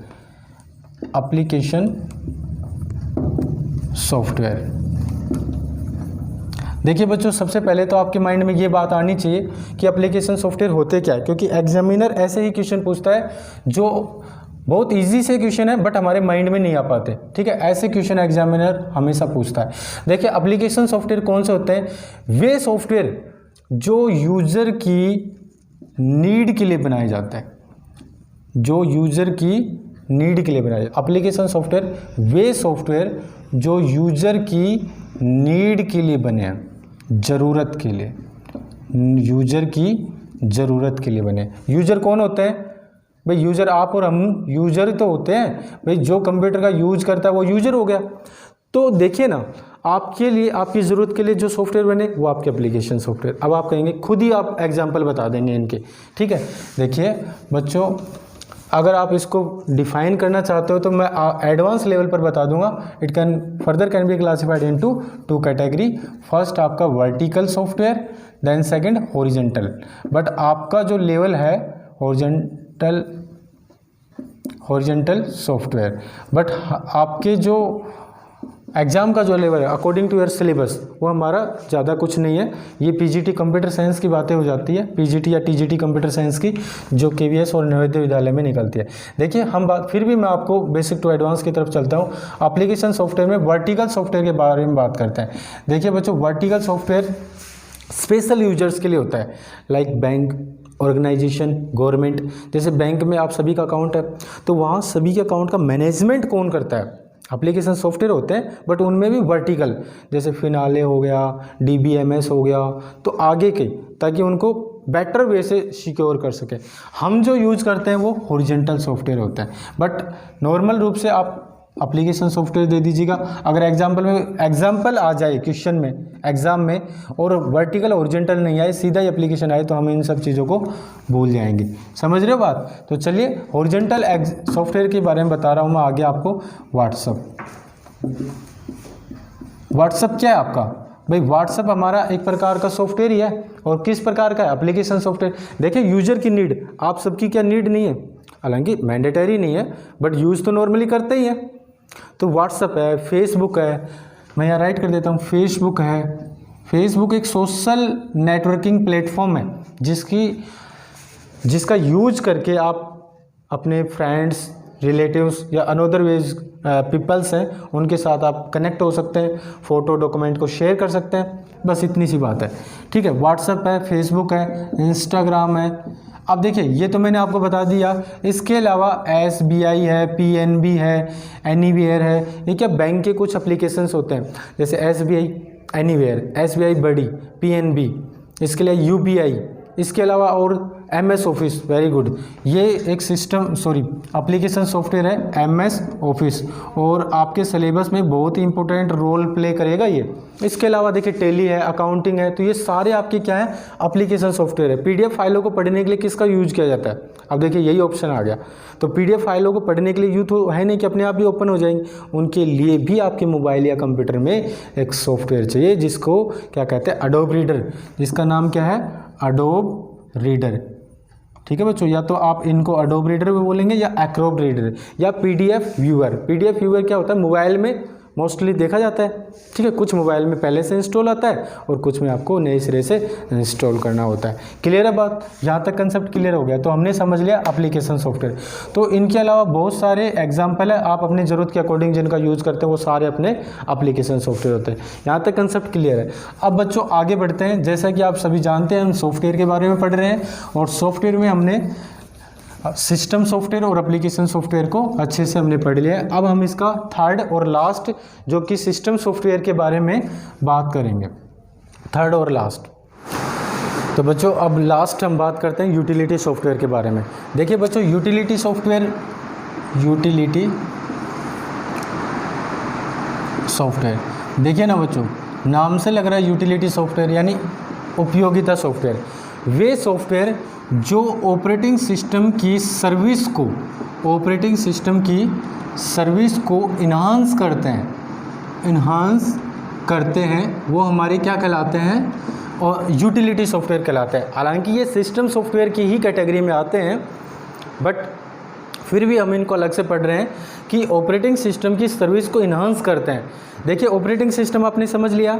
एप्लीकेशन सॉफ्टवेयर, देखिए बच्चों, सबसे पहले तो आपके माइंड में ये बात आनी चाहिए कि एप्लीकेशन सॉफ्टवेयर होते क्या है, क्योंकि एग्जामिनर ऐसे ही क्वेश्चन पूछता है जो बहुत इजी से क्वेश्चन है बट हमारे माइंड में नहीं आ पाते। ठीक है, ऐसे क्वेश्चन एग्जामिनर हमेशा पूछता है। देखिए एप्लीकेशन सॉफ्टवेयर कौन से होते हैं? वे सॉफ्टवेयर जो यूज़र की नीड के लिए बनाए जाते हैं, जो यूज़र की नीड के लिए बनाए जाते हैं। एप्लीकेशन सॉफ्टवेयर वे सॉफ्टवेयर जो यूज़र की नीड के लिए बने हैं, ज़रूरत के लिए, यूज़र की ज़रूरत के लिए बने। यूज़र कौन होते हैं भाई? यूज़र आप और हम यूज़र तो होते हैं भाई। जो कंप्यूटर का यूज करता है वो यूज़र हो गया। तो देखिए ना, आपके लिए, आपकी ज़रूरत के लिए जो सॉफ्टवेयर बने वो आपके एप्लीकेशन सॉफ्टवेयर। अब आप कहेंगे, खुद ही आप एग्जांपल बता देंगे इनके। ठीक है, देखिए बच्चों, अगर आप इसको डिफाइन करना चाहते हो तो मैं एडवांस लेवल पर बता दूंगा। It can further can be classified into 2 category. First आपका vertical software, then second horizontal. But आपका जो लेवल है हॉरिजॉन्टल सॉफ्टवेयर, बट आपके जो एग्ज़ाम का जो लेवल है अकॉर्डिंग टू योर सिलेबस वो हमारा ज़्यादा कुछ नहीं है। ये पीजीटी कंप्यूटर साइंस की बातें हो जाती है, पीजीटी या टीजीटी कंप्यूटर साइंस की, जो केवीएस और नवोदय विद्यालय में निकलती है। देखिए हम बात, फिर भी मैं आपको बेसिक टू एडवांस की तरफ चलता हूँ। एप्लीकेशन सॉफ्टवेयर में वर्टिकल सॉफ्टवेयर के बारे में बात करते हैं। देखिए बच्चों, वर्टिकल सॉफ्टवेयर स्पेशल यूजर्स के लिए होता है, लाइक बैंक, ऑर्गेनाइजेशन, गवर्नमेंट। जैसे बैंक में आप सभी का अकाउंट है तो वहाँ सभी के अकाउंट का मैनेजमेंट कौन करता है? एप्लीकेशन सॉफ्टवेयर होते हैं, बट उनमें भी वर्टिकल, जैसे फिनाले हो गया, डीबीएमएस हो गया, तो आगे के, ताकि उनको बेटर वे से सिक्योर कर सके। हम जो यूज़ करते हैं वो हॉरिजॉन्टल सॉफ्टवेयर होता है। बट नॉर्मल रूप से आप एप्लीकेशन सॉफ्टवेयर दे दीजिएगा। अगर एग्जाम्पल आ जाए क्वेश्चन में, एग्जाम में, और वर्टिकल हॉरिजॉन्टल नहीं आए, सीधा ही एप्लीकेशन आए, तो हम इन सब चीज़ों को भूल जाएंगे। समझ रहे हो बात? तो चलिए, हॉरिजॉन्टल सॉफ्टवेयर के बारे में बता रहा हूँ मैं आगे आपको। व्हाट्सअप क्या है आपका? भाई व्हाट्सअप हमारा एक प्रकार का सॉफ्टवेयर ही है। और किस प्रकार का है? Application software. देखिए यूजर की नीड, आप सबकी क्या नीड नहीं है, हालांकि मैंडेटरी नहीं है, बट यूज़ तो नॉर्मली करते ही है। तो व्हाट्सअप है, फेसबुक है, मैं यहाँ राइट कर देता हूँ, फेसबुक है। फेसबुक एक सोशल नेटवर्किंग प्लेटफॉर्म है जिसका यूज करके आप अपने फ्रेंड्स, रिलेटिव्स या अनदर वेज पीपल्स हैं, उनके साथ आप कनेक्ट हो सकते हैं, फ़ोटो, डॉक्यूमेंट को शेयर कर सकते हैं। बस इतनी सी बात है। ठीक है, व्हाट्सअप है, फेसबुक है, इंस्टाग्राम है। अब देखिए, ये तो मैंने आपको बता दिया। इसके अलावा SBI है, PNB है, एनीवेयर है। ये क्या बैंक के कुछ एप्लीकेशंस होते हैं, जैसे SBI एनीवेयर, SBI बड़ी, PNB, इसके लिए UPI, इसके अलावा और MS ऑफिस, वेरी गुड, ये एक एप्लीकेशन सॉफ्टवेयर है MS ऑफिस, और आपके सिलेबस में बहुत ही इंपॉर्टेंट रोल प्ले करेगा ये। इसके अलावा देखिए टैली है, अकाउंटिंग है, तो ये सारे आपके क्या है? एप्लीकेशन सॉफ्टवेयर है। PDF फाइलों को पढ़ने के लिए किसका यूज किया जाता है? अब देखिए यही ऑप्शन आ गया। तो PDF फाइलों को पढ़ने के लिए यूँ तो है नहीं कि अपने आप ही ओपन हो जाएंगे, उनके लिए भी आपके मोबाइल या कंप्यूटर में एक सॉफ्टवेयर चाहिए जिसको क्या कहते हैं? एडोब रीडर, जिसका नाम क्या है? Adobe reader. ठीक है बच्चों, या तो आप इनको एडोब रीडर भी बोलेंगे या एक्रोब रीडर या PDF व्यूअर। PDF व्यूअर क्या होता है? मोबाइल में मोस्टली देखा जाता है। ठीक है, कुछ मोबाइल में पहले से इंस्टॉल आता है और कुछ में आपको नए सिरे से इंस्टॉल करना होता है। क्लियर है बात? यहाँ तक कंसेप्ट क्लियर हो गया। तो हमने समझ लिया एप्लीकेशन सॉफ्टवेयर। तो इनके अलावा बहुत सारे एग्जाम्पल है, आप अपनी ज़रूरत के अकॉर्डिंग जिनका यूज़ करते हैं वो सारे अपने एप्लीकेशन सॉफ्टवेयर होते हैं। यहाँ तक कंसेप्ट क्लियर है। अब बच्चों आगे बढ़ते हैं। जैसा कि आप सभी जानते हैं, हम सॉफ्टवेयर के बारे में पढ़ रहे हैं, और सॉफ्टवेयर में हमने सिस्टम सॉफ्टवेयर और एप्लीकेशन सॉफ्टवेयर को अच्छे से हमने पढ़ लिया है। अब हम इसका थर्ड और लास्ट, जो कि सिस्टम सॉफ्टवेयर के बारे में बात करेंगे, थर्ड और लास्ट। तो बच्चों अब लास्ट हम बात करते हैं यूटिलिटी सॉफ्टवेयर के बारे में। देखिए बच्चों, यूटिलिटी सॉफ्टवेयर देखिए ना बच्चों, नाम से लग रहा है यूटिलिटी सॉफ्टवेयर यानी उपयोगिता सॉफ्टवेयर। वे सॉफ्टवेयर जो ऑपरेटिंग सिस्टम की सर्विस को इन्हांस करते हैं, वो हमारे क्या कहलाते हैं? और यूटिलिटी सॉफ्टवेयर कहलाते हैं। हालांकि ये सिस्टम सॉफ्टवेयर की ही कैटेगरी में आते हैं, बट फिर भी हम इनको अलग से पढ़ रहे हैं कि ऑपरेटिंग सिस्टम की सर्विस को इन्हांस करते हैं। देखिए ऑपरेटिंग सिस्टम आपने समझ लिया,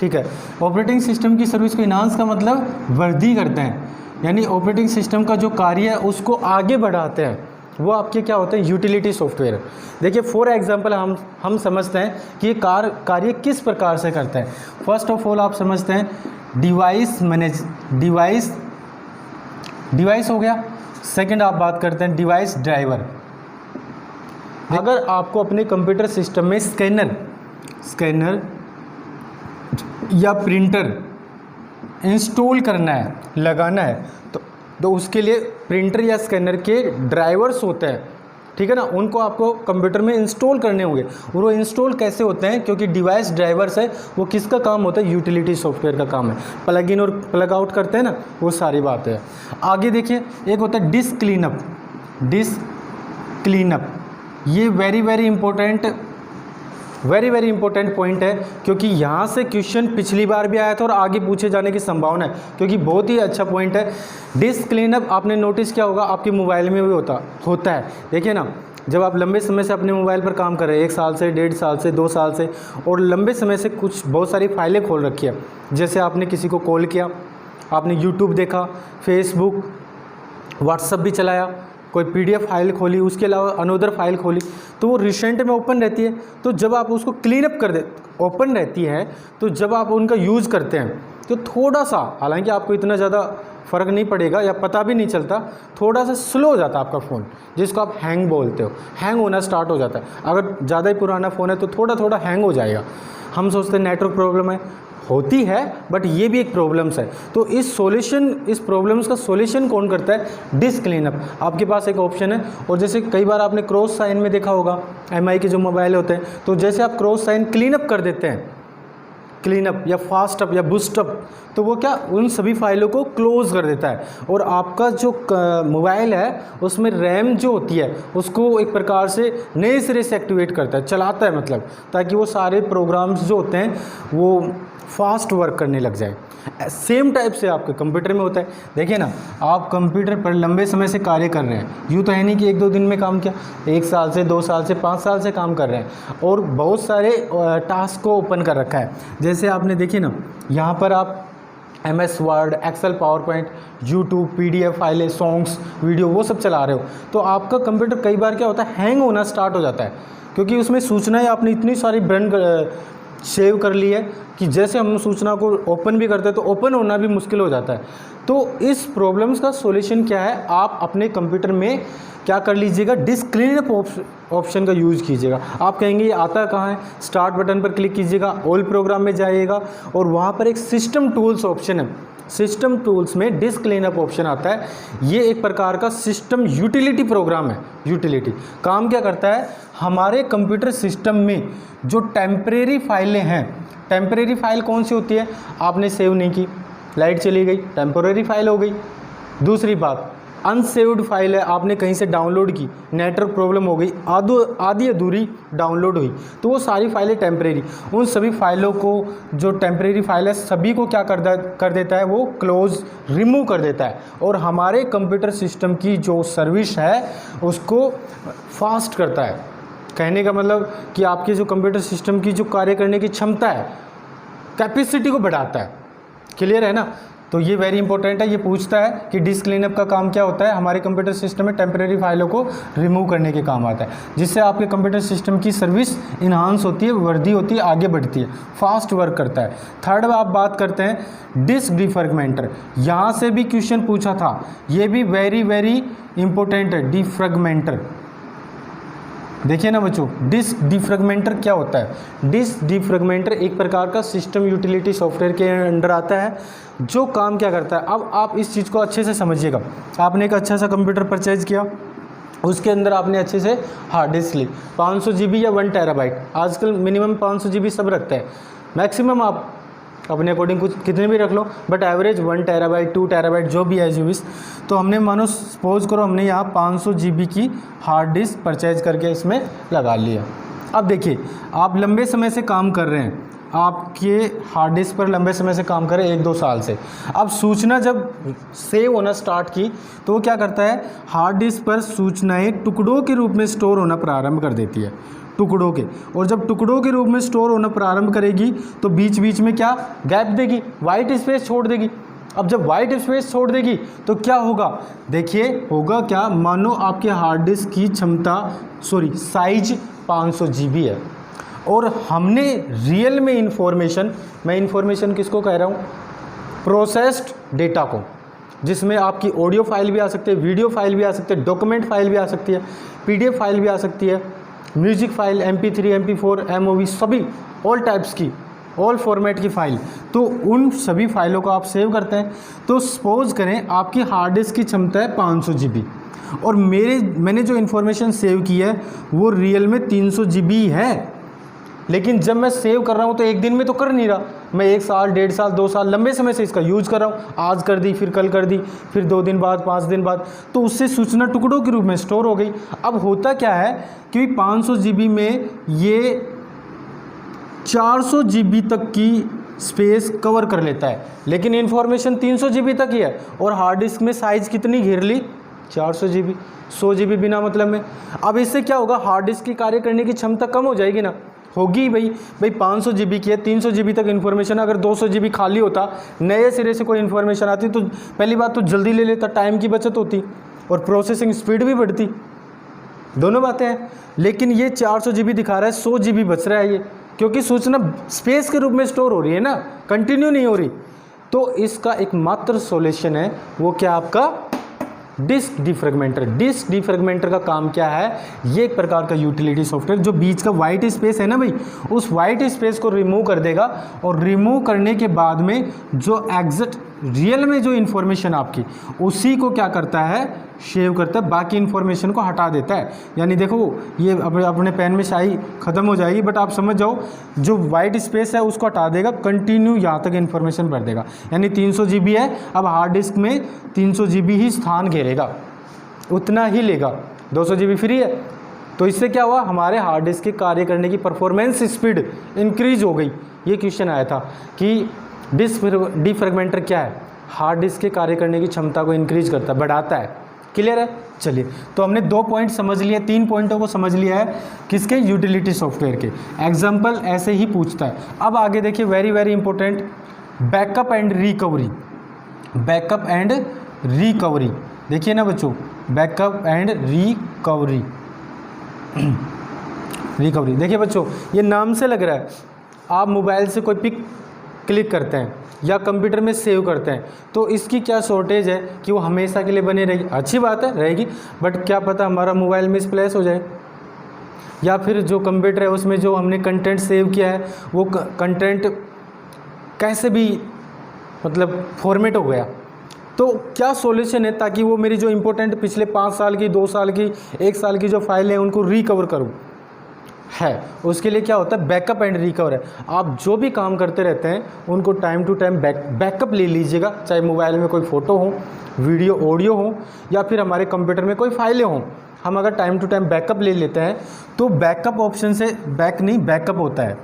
ठीक है। ऑपरेटिंग सिस्टम की सर्विस को इन्हांस का मतलब वृद्धि करते हैं, यानी ऑपरेटिंग सिस्टम का जो कार्य है उसको आगे बढ़ाते हैं, वो आपके क्या होते हैं, यूटिलिटी सॉफ्टवेयर। देखिए फॉर एग्जांपल हम समझते हैं कि ये कार्य किस प्रकार से करते हैं। फर्स्ट ऑफ ऑल आप समझते हैं डिवाइस हो गया। सेकंड आप बात करते हैं डिवाइस ड्राइवर। अगर आपको अपने कंप्यूटर सिस्टम में स्कैनर या प्रिंटर इंस्टॉल करना है, लगाना है, तो उसके लिए प्रिंटर या स्कैनर के ड्राइवर्स होते हैं, ठीक है ना, उनको आपको कंप्यूटर में इंस्टॉल करने होंगे। और वो इंस्टॉल कैसे होते हैं, क्योंकि डिवाइस ड्राइवर्स है, वो किसका काम होता है, यूटिलिटी सॉफ्टवेयर का काम है। प्लग इन और प्लग आउट करते हैं ना, वो सारी बातें हैं। आगे देखिए एक होता है डिस्क क्लीनअप। ये वेरी वेरी इंपॉर्टेंट पॉइंट है, क्योंकि यहाँ से क्वेश्चन पिछली बार भी आया था और आगे पूछे जाने की संभावना है, क्योंकि बहुत ही अच्छा पॉइंट है। डिस्क क्लीनअप आपने नोटिस किया होगा, आपके मोबाइल में भी होता है। देखिए ना, जब आप लंबे समय से अपने मोबाइल पर काम कर रहे हैं, 1 साल से, 1.5 साल से, 2 साल से, और लंबे समय से बहुत सारी फाइलें खोल रखी है, जैसे आपने किसी को कॉल किया, आपने यूट्यूब देखा, फेसबुक, व्हाट्सअप भी चलाया, कोई PDF फाइल खोली, उसके अलावा अनदर फाइल खोली, तो वो रिसेंट में ओपन रहती है। तो जब आप उसको क्लीन अप ओपन रहती है, तो जब आप उनका यूज़ करते हैं तो थोड़ा सा, हालांकि आपको इतना ज़्यादा फ़र्क नहीं पड़ेगा या पता भी नहीं चलता, थोड़ा सा स्लो हो जाता है आपका फ़ोन, जिसको आप हैंग बोलते हो, हैंग होना स्टार्ट हो जाता है। अगर ज़्यादा ही पुराना फ़ोन है तो थोड़ा थोड़ा हैंग हो जाएगा। हम सोचते हैं नेटवर्क प्रॉब्लम है, होती है, बट ये भी एक प्रॉब्लम्स है। तो इस प्रॉब्लम्स का सॉल्यूशन कौन करता है, डिस्क क्लीनअप। आपके पास एक ऑप्शन है, और जैसे कई बार आपने क्रॉस साइन में देखा होगा, MI के जो मोबाइल होते हैं, तो जैसे आप क्रॉस साइन क्लीनअप कर देते हैं, क्लीनअप या फास्ट अप या बूस्ट अप, तो वो क्या उन सभी फाइलों को क्लोज कर देता है, और आपका जो मोबाइल है उसमें रैम जो होती है उसको एक प्रकार से नए सिरे से एक्टिवेट करता है, चलाता है, मतलब ताकि वो सारे प्रोग्राम्स जो होते हैं वो फास्ट वर्क करने लग जाए। सेम टाइप से आपके कंप्यूटर में होता है। देखिए ना, आप कंप्यूटर पर लंबे समय से कार्य कर रहे हैं, यूँ तो है नहीं कि 1-2 दिन में काम किया, 1 साल से, 2 साल से, 5 साल से काम कर रहे हैं, और बहुत सारे टास्क को ओपन कर रखा है। जैसे आपने देखिए ना, यहाँ पर आप MS Word, Excel, PowerPoint, YouTube, PDF फाइलें, सॉन्ग्स, वीडियो, वो सब चला रहे हो, तो आपका कंप्यूटर कई बार क्या होता है, हैंग होना स्टार्ट हो जाता है, क्योंकि उसमें सूचनाएं आपने इतनी सारी सेव कर ली है कि जैसे हम सूचना को ओपन भी करते हैं तो ओपन होना भी मुश्किल हो जाता है। तो इस प्रॉब्लम्स का सॉल्यूशन क्या है, आप अपने कंप्यूटर में क्या कर लीजिएगा, डिस्क क्लीनअप ऑप्शन का यूज़ कीजिएगा। आप कहेंगे ये आता कहाँ है, स्टार्ट बटन पर क्लिक कीजिएगा, ऑल प्रोग्राम में जाइएगा, और वहाँ पर एक सिस्टम टूल्स ऑप्शन है, सिस्टम टूल्स में डिस्क क्लीनअप ऑप्शन आता है। ये एक प्रकार का सिस्टम यूटिलिटी प्रोग्राम है। यूटिलिटी काम क्या करता है, हमारे कंप्यूटर सिस्टम में जो टेम्परेरी फाइलें हैं, टेम्परेरी फाइल कौन सी होती है, आपने सेव नहीं की, लाइट चली गई, टेम्परेरी फाइल हो गई। दूसरी बात, अनसेव्ड फाइल है, आपने कहीं से डाउनलोड की, नेटवर्क प्रॉब्लम हो गई, आधी अधूरी डाउनलोड हुई, तो वो सारी फाइलें टेम्परेरी, उन सभी फाइलों को, जो टेम्परेरी फाइल है, सभी को क्या कर देता है, वो क्लोज, रिमूव कर देता है, और हमारे कंप्यूटर सिस्टम की जो सर्विस है उसको फास्ट करता है। कहने का मतलब कि आपके जो कंप्यूटर सिस्टम की जो कार्य करने की क्षमता है, कैपेसिटी को बढ़ाता है। क्लियर है ना। तो ये वेरी इंपॉर्टेंट है। ये पूछता है कि डिस्क क्लीनअप का काम क्या होता है, हमारे कंप्यूटर सिस्टम में टेम्परेरी फाइलों को रिमूव करने के काम आता है, जिससे आपके कंप्यूटर सिस्टम की सर्विस इन्हांस होती है, वृद्धि होती है, आगे बढ़ती है, फास्ट वर्क करता है। थर्ड आप बात करते हैं डिस्क डिफ्रैगमेंटर। यहाँ से भी क्वेश्चन पूछा था, ये भी वेरी वेरी इंपॉर्टेंट है। डिफ्रैगमेंटर देखिए ना बच्चों, डिस्क डिफ्रैगमेंटर क्या होता है। डिस्क डिफ्रैगमेंटर एक प्रकार का सिस्टम यूटिलिटी सॉफ्टवेयर के अंडर आता है, जो काम क्या करता है। अब आप इस चीज़ को अच्छे से समझिएगा। आपने एक अच्छा सा कंप्यूटर परचेज किया, उसके अंदर आपने अच्छे से हार्ड डिस्क ली, 500 GB या 1 TB। आजकल मिनिमम 500 GB सब रखते हैं, मैक्सिमम आप अपने अकॉर्डिंग कुछ कितने भी रख लो, बट एवरेज 1 TB 2 TB जो भी है जीबीस। तो हमने मानो सपोज करो हमने यहाँ 500 GB की हार्ड डिस्क परचेज करके इसमें लगा लिया। अब देखिए, आप लंबे समय से काम कर रहे हैं, आपके हार्ड डिस्क पर लंबे समय से काम करे, 1-2 साल से। अब सूचना जब सेव होना स्टार्ट की तो वो क्या करता है, हार्ड डिस्क पर सूचनाएं टुकड़ों के रूप में स्टोर होना प्रारंभ कर देती है, टुकड़ों के। और जब टुकड़ों के रूप में स्टोर होना प्रारंभ करेगी तो बीच बीच में क्या गैप देगी, वाइट स्पेस छोड़ देगी। अब जब वाइट स्पेस छोड़ देगी तो क्या होगा, देखिए होगा क्या, मानो आपके हार्ड डिस्क की साइज 500 GB है और हमने रियल में इंफॉर्मेशन, मैं इंफॉर्मेशन किसको कह रहा हूँ, प्रोसेस्ड डेटा को, जिसमें आपकी ऑडियो फाइल भी आ सकती है, वीडियो फाइल भी आ सकती है, डॉक्यूमेंट फाइल भी आ सकती है, PDF फाइल भी आ सकती है, music file, MP3, MP4, MOV, सभी ऑल टाइप्स की, ऑल फॉर्मेट की फ़ाइल। तो उन सभी फाइलों को आप सेव करते हैं। तो सपोज करें आपकी हार्ड डिस्क की क्षमता है 500 GB और मैंने जो इन्फॉर्मेशन सेव की है वो रियल में 300 GB है, लेकिन जब मैं सेव कर रहा हूँ तो एक दिन में तो कर नहीं रहा, मैं 1 साल, 1.5 साल, 2 साल लंबे समय से इसका यूज कर रहा हूँ। आज कर दी, फिर कल कर दी, फिर 2 दिन बाद, 5 दिन बाद, तो उससे सूचना टुकड़ों के रूप में स्टोर हो गई। अब होता क्या है कि 500 GB में ये 400 GB तक की स्पेस कवर कर लेता है, लेकिन इन्फॉर्मेशन 300 GB तक ही है। और हार्ड डिस्क में साइज़ कितनी घेर ली, 400 GB, 100 GB बिना मतलब में। अब इससे क्या होगा, हार्ड डिस्क की कार्य करने की क्षमता कम हो जाएगी ना, होगी भाई 500 GB की है, 300 GB तक इन्फॉर्मेशन, अगर 200 GB खाली होता, नए सिरे से कोई इन्फॉर्मेशन आती तो पहली बात तो जल्दी ले लेता, टाइम की बचत होती और प्रोसेसिंग स्पीड भी बढ़ती, दोनों बातें हैं। लेकिन ये 400 GB दिखा रहा है, 100 GB बच रहा है ये, क्योंकि सूचना स्पेस के रूप में स्टोर हो रही है ना, कंटिन्यू नहीं हो रही। तो इसका एकमात्र सॉल्यूशन है वो क्या, आपका डिस्क डिफ्रेगमेंटर। डिस्क डिफ्रेगमेंटर का काम क्या है, ये एक प्रकार का यूटिलिटी सॉफ्टवेयर जो बीच का वाइट स्पेस है ना भाई, उस वाइट स्पेस को रिमूव कर देगा और रिमूव करने के बाद में जो एग्जैक्ट रियल में जो इन्फॉर्मेशन आपकी, उसी को क्या करता है, शेव करता है, बाकी इन्फॉर्मेशन को हटा देता है। यानी देखो ये अपने पेन में स्याही ख़त्म हो जाएगी, बट आप समझ जाओ जो वाइट स्पेस है उसको हटा देगा, कंटिन्यू यहाँ तक इन्फॉर्मेशन भर देगा। यानी 300 GB है, अब हार्ड डिस्क में 300 GB ही स्थान घेरेगा, उतना ही लेगा, 200 GB फ्री है। तो इससे क्या हुआ, हमारे हार्ड डिस्क के कार्य करने की परफॉर्मेंस स्पीड इंक्रीज हो गई। ये क्वेश्चन आया था कि डिस्क डिफ्रेगमेंटर क्या है, हार्ड डिस्क के कार्य करने की क्षमता को इंक्रीज करता है, बढ़ाता है। क्लियर है। चलिए, तो हमने 2 पॉइंट समझ लिए, 3 पॉइंटों को समझ लिया है किसके, यूटिलिटी सॉफ्टवेयर के। एग्जाम्पल ऐसे ही पूछता है। अब आगे देखिए, very very important, backup and recovery. Backup and recovery, देखिए ना बच्चों, बैकअप एंड रिकवरी। रिकवरी देखिए बच्चों, ये नाम से लग रहा है, आप मोबाइल से कोई पिक क्लिक करते हैं या कंप्यूटर में सेव करते हैं, तो इसकी क्या शॉर्टेज है कि वो हमेशा के लिए बने रहेगी। अच्छी बात है, रहेगी, बट क्या पता हमारा मोबाइल मिसप्लेस हो जाए, या फिर जो कंप्यूटर है उसमें जो हमने कंटेंट सेव किया है वो कंटेंट कैसे भी मतलब फॉर्मेट हो गया। तो क्या सॉल्यूशन है ताकि वो मेरी जो इंपॉर्टेंट पिछले 5 साल की, 2 साल की, 1 साल की जो फाइल है उनको रिकवर करूँ, है उसके लिए क्या होता है, बैकअप एंड रिकवर है। आप जो भी काम करते रहते हैं उनको टाइम टू टाइम बैकअप ले लीजिएगा, चाहे मोबाइल में कोई फ़ोटो हो, वीडियो, ऑडियो हो, या फिर हमारे कंप्यूटर में कोई फाइलें हों। हम अगर टाइम टू टाइम बैकअप ले लेते हैं तो बैकअप ऑप्शन से बैकअप होता है।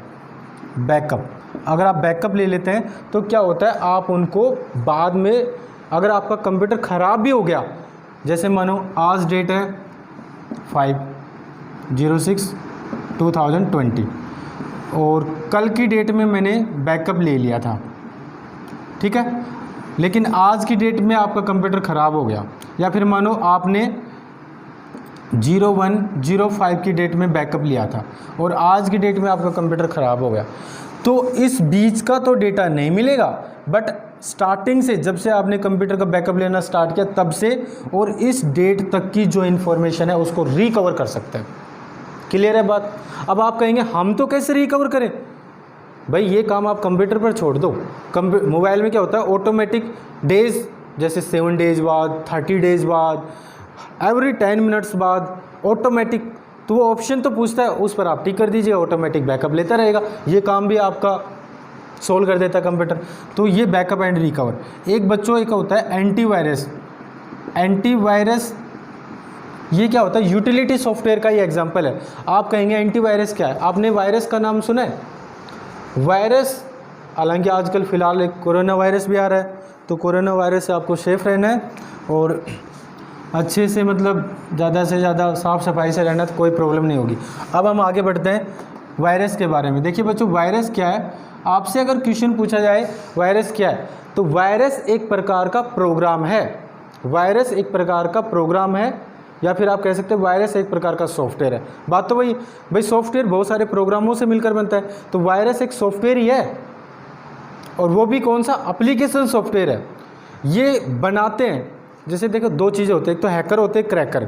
बैकअप, अगर आप बैकअप ले लेते हैं तो क्या होता है, आप उनको बाद में, अगर आपका कंप्यूटर ख़राब भी हो गया, जैसे मानो आज डेट है 5/06/2020 और कल की डेट में मैंने बैकअप ले लिया था, ठीक है, लेकिन आज की डेट में आपका कंप्यूटर ख़राब हो गया, या फिर मानो आपने 01/05 की डेट में बैकअप लिया था और आज की डेट में आपका कंप्यूटर ख़राब हो गया, तो इस बीच का तो डेटा नहीं मिलेगा, बट स्टार्टिंग से, जब से आपने कंप्यूटर का बैकअप लेना स्टार्ट किया तब से और इस डेट तक की जो इन्फॉर्मेशन है उसको रिकवर कर सकते हैं। क्लियर है बात। अब आप कहेंगे हम तो कैसे रिकवर करें, भाई ये काम आप कंप्यूटर पर छोड़ दो। मोबाइल में क्या होता है, ऑटोमेटिक डेज, जैसे 7 डेज बाद, 30 डेज बाद, एवरी 10 मिनट्स बाद ऑटोमेटिक, तो वो ऑप्शन तो पूछता है, उस पर आप टिक कर दीजिए, ऑटोमेटिक बैकअप लेता रहेगा। ये काम भी आपका सोल्व कर देता है कंप्यूटर। तो ये बैकअप एंड रिकवर। एक बच्चों एक होता है एंटीवायरस। एंटीवायरस ये क्या होता है, यूटिलिटी सॉफ्टवेयर का ही एग्जांपल है। आप कहेंगे एंटीवायरस क्या है, आपने वायरस का नाम सुना है, वायरस, हालांकि आजकल फ़िलहाल एक कोरोना वायरस भी आ रहा है, तो कोरोना वायरस से आपको सेफ रहना है और अच्छे से मतलब ज़्यादा से ज़्यादा साफ़ सफाई से रहना, तो कोई प्रॉब्लम नहीं होगी। अब हम आगे बढ़ते हैं वायरस के बारे में। देखिए बच्चों, वायरस क्या है, आपसे अगर क्वेश्चन पूछा जाए वायरस क्या है, तो वायरस एक प्रकार का प्रोग्राम है। वायरस एक प्रकार का प्रोग्राम है, या फिर आप कह सकते हैं वायरस एक प्रकार का सॉफ्टवेयर है। बात तो वही, भाई सॉफ्टवेयर बहुत सारे प्रोग्रामों से मिलकर बनता है, तो वायरस एक सॉफ्टवेयर ही है, और वो भी कौन सा, एप्लीकेशन सॉफ्टवेयर है। ये बनाते हैं, जैसे देखो दो चीज़ें होती हैं, एक तो हैकर होते हैं, क्रैकर।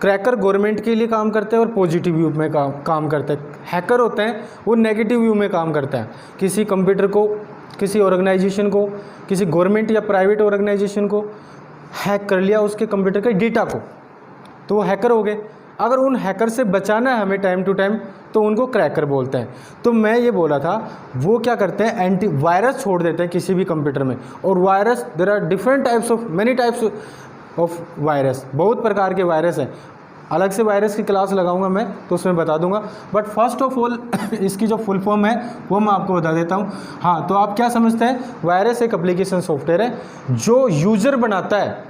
क्रैकर गवर्नमेंट के लिए काम करते हैं और पॉजिटिव व्यू में काम करते हैं। हैकर होते हैं वो नेगेटिव व्यू में काम करते हैं, किसी कंप्यूटर को, किसी ऑर्गेनाइजेशन को, किसी गवर्नमेंट या प्राइवेट ऑर्गेनाइजेशन को हैक कर लिया, उसके कंप्यूटर के डेटा को, तो वो हैकर हो गए। अगर उन हैकर से बचाना है हमें टाइम टू टाइम, तो उनको क्रैकर बोलते हैं। तो मैं ये बोला था, वो क्या करते हैं, एंटी वायरस छोड़ देते हैं किसी भी कंप्यूटर में। और virus, there are different types of, many types of virus, बहुत प्रकार के वायरस हैं। अलग से वायरस की क्लास लगाऊंगा मैं, तो उसमें बता दूंगा। बट फर्स्ट ऑफ ऑल इसकी जो फुल फॉर्म है वो मैं आपको बता देता हूँ। हाँ, तो आप क्या समझते हैं, वायरस एक एप्लीकेशन सॉफ्टवेयर है जो यूज़र बनाता है,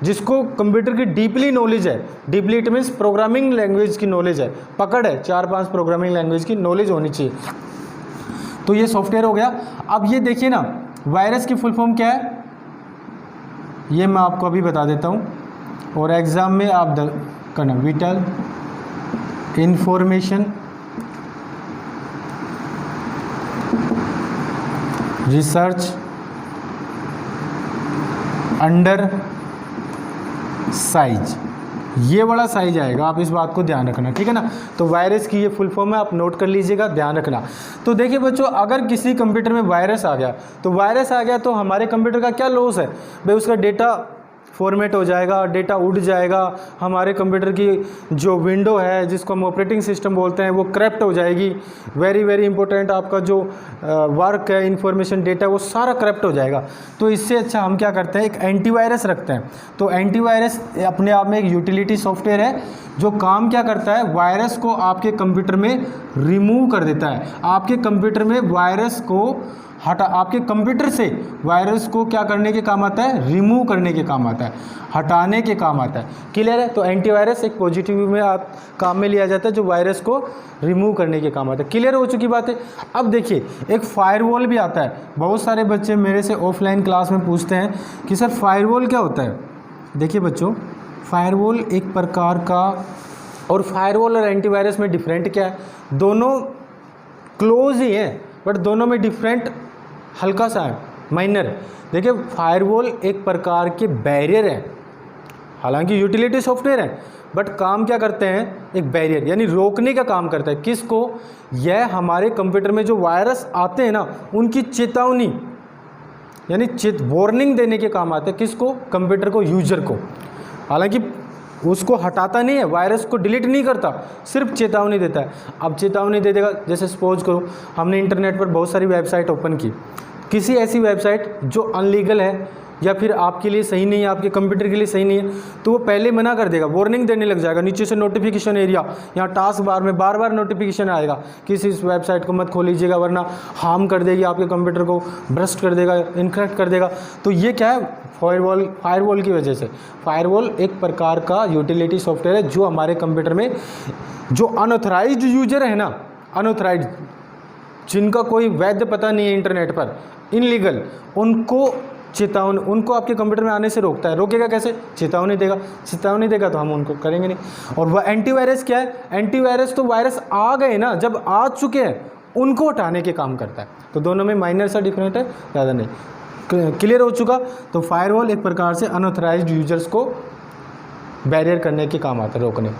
जिसको कंप्यूटर की डीपली नॉलेज है। Deeply it means programming language की नॉलेज है, पकड़ है, 4-5 प्रोग्रामिंग लैंग्वेज की नॉलेज होनी चाहिए। तो ये सॉफ्टवेयर हो गया। अब ये देखिए ना, वायरस की फुल फॉर्म क्या है, ये मैं आपको अभी बता देता हूँ, और एग्ज़ाम में आप करना, whittle information research under size, ये बड़ा साइज आएगा, आप इस बात को ध्यान रखना, ठीक है ना। तो वायरस की ये फुल फॉर्म है, आप नोट कर लीजिएगा, ध्यान रखना। तो देखिए बच्चों, अगर किसी कंप्यूटर में वायरस आ गया, तो वायरस आ गया तो हमारे कंप्यूटर का क्या लॉस है भाई, उसका डेटा फॉर्मेट हो जाएगा, डेटा उड़ जाएगा, हमारे कंप्यूटर की जो विंडो है जिसको हम ऑपरेटिंग सिस्टम बोलते हैं वो करप्ट हो जाएगी। वेरी वेरी इंपॉर्टेंट आपका जो वर्क है, इंफॉर्मेशन, डेटा, वो सारा करप्ट हो जाएगा। तो इससे अच्छा हम क्या करते हैं, एक एंटीवायरस रखते हैं। तो एंटीवायरस अपने आप में एक यूटिलिटी सॉफ्टवेयर है जो काम क्या करता है, वायरस को आपके कंप्यूटर में रिमूव कर देता है। आपके कंप्यूटर में वायरस को आपके कंप्यूटर से वायरस को क्या करने के काम आता है, रिमूव करने के काम आता है, हटाने के काम आता है। क्लियर है। तो एंटीवायरस एक पॉजिटिव में आप काम में लिया जाता है, जो वायरस को रिमूव करने के काम आता है। क्लियर हो चुकी बात है। अब देखिए, एक फायरवॉल भी आता है। बहुत सारे बच्चे मेरे से ऑफलाइन क्लास में पूछते हैं कि सर फायरवॉल क्या होता है। देखिए बच्चों, फायरवॉल एक प्रकार का, और फायरवॉल और एंटीवायरस में डिफरेंट क्या है, दोनों क्लोज ही हैं, बट दोनों में डिफरेंट हल्का सा है, माइनर। देखिए, फायरवॉल एक प्रकार के बैरियर है, हालांकि यूटिलिटी सॉफ्टवेयर है, बट काम क्या करते हैं, एक बैरियर यानी रोकने का काम करता है। किसको, यह हमारे कंप्यूटर में जो वायरस आते हैं ना, उनकी चेतावनी यानी वार्निंग देने के काम आते हैं। किसको, कंप्यूटर को, यूजर को। हालांकि उसको हटाता नहीं है, वायरस को डिलीट नहीं करता, सिर्फ चेतावनी देता है। अब चेतावनी दे देगा, जैसे सपोज करो हमने इंटरनेट पर बहुत सारी वेबसाइट ओपन की, किसी ऐसी वेबसाइट जो अनलीगल है या फिर आपके लिए सही नहीं है, आपके कंप्यूटर के लिए सही नहीं है, तो वो पहले मना कर देगा, वार्निंग देने लग जाएगा। नीचे से नोटिफिकेशन एरिया, यहाँ टास्क बार में बार बार नोटिफिकेशन आएगा कि इस वेबसाइट को मत खोलीजिएगा वरना हार्म कर देगी आपके कंप्यूटर को, ब्रस्ट कर देगा, इन्फेक्ट कर देगा। तो ये क्या है, फायरवॉल की वजह से। फायरवॉल एक प्रकार का यूटिलिटी सॉफ्टवेयर है जो हमारे कंप्यूटर में जो अनऑथराइज्ड यूजर है ना, अनऑथराइज्ड, जिनका कोई वैध पता नहीं है इंटरनेट पर, इनलीगल, उनको चेतावनी, उनको आपके कंप्यूटर में आने से रोकता है। रोकेगा कैसे, चेतावनी देगा। चेतावनी देगा तो हम उनको करेंगे नहीं। और वह एंटीवायरस क्या है, एंटीवायरस तो वायरस आ गए ना, जब आ चुके हैं उनको हटाने के काम करता है। तो दोनों में माइनर सा डिफरेंट है, ज़्यादा नहीं। क्लियर हो चुका। तो फायरवॉल एक प्रकार से अनऑथराइज्ड यूजर्स को बैरियर करने के काम आता है, रोकने।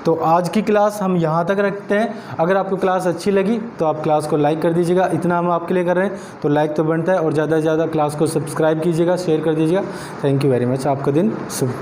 तो आज की क्लास हम यहाँ तक रखते हैं। अगर आपको क्लास अच्छी लगी तो आप क्लास को लाइक कर दीजिएगा, इतना हम आपके लिए कर रहे हैं तो लाइक तो बनता है, और ज़्यादा से ज़्यादा क्लास को सब्सक्राइब कीजिएगा, शेयर कर दीजिएगा। Thank you very much. आपका दिन शुभ।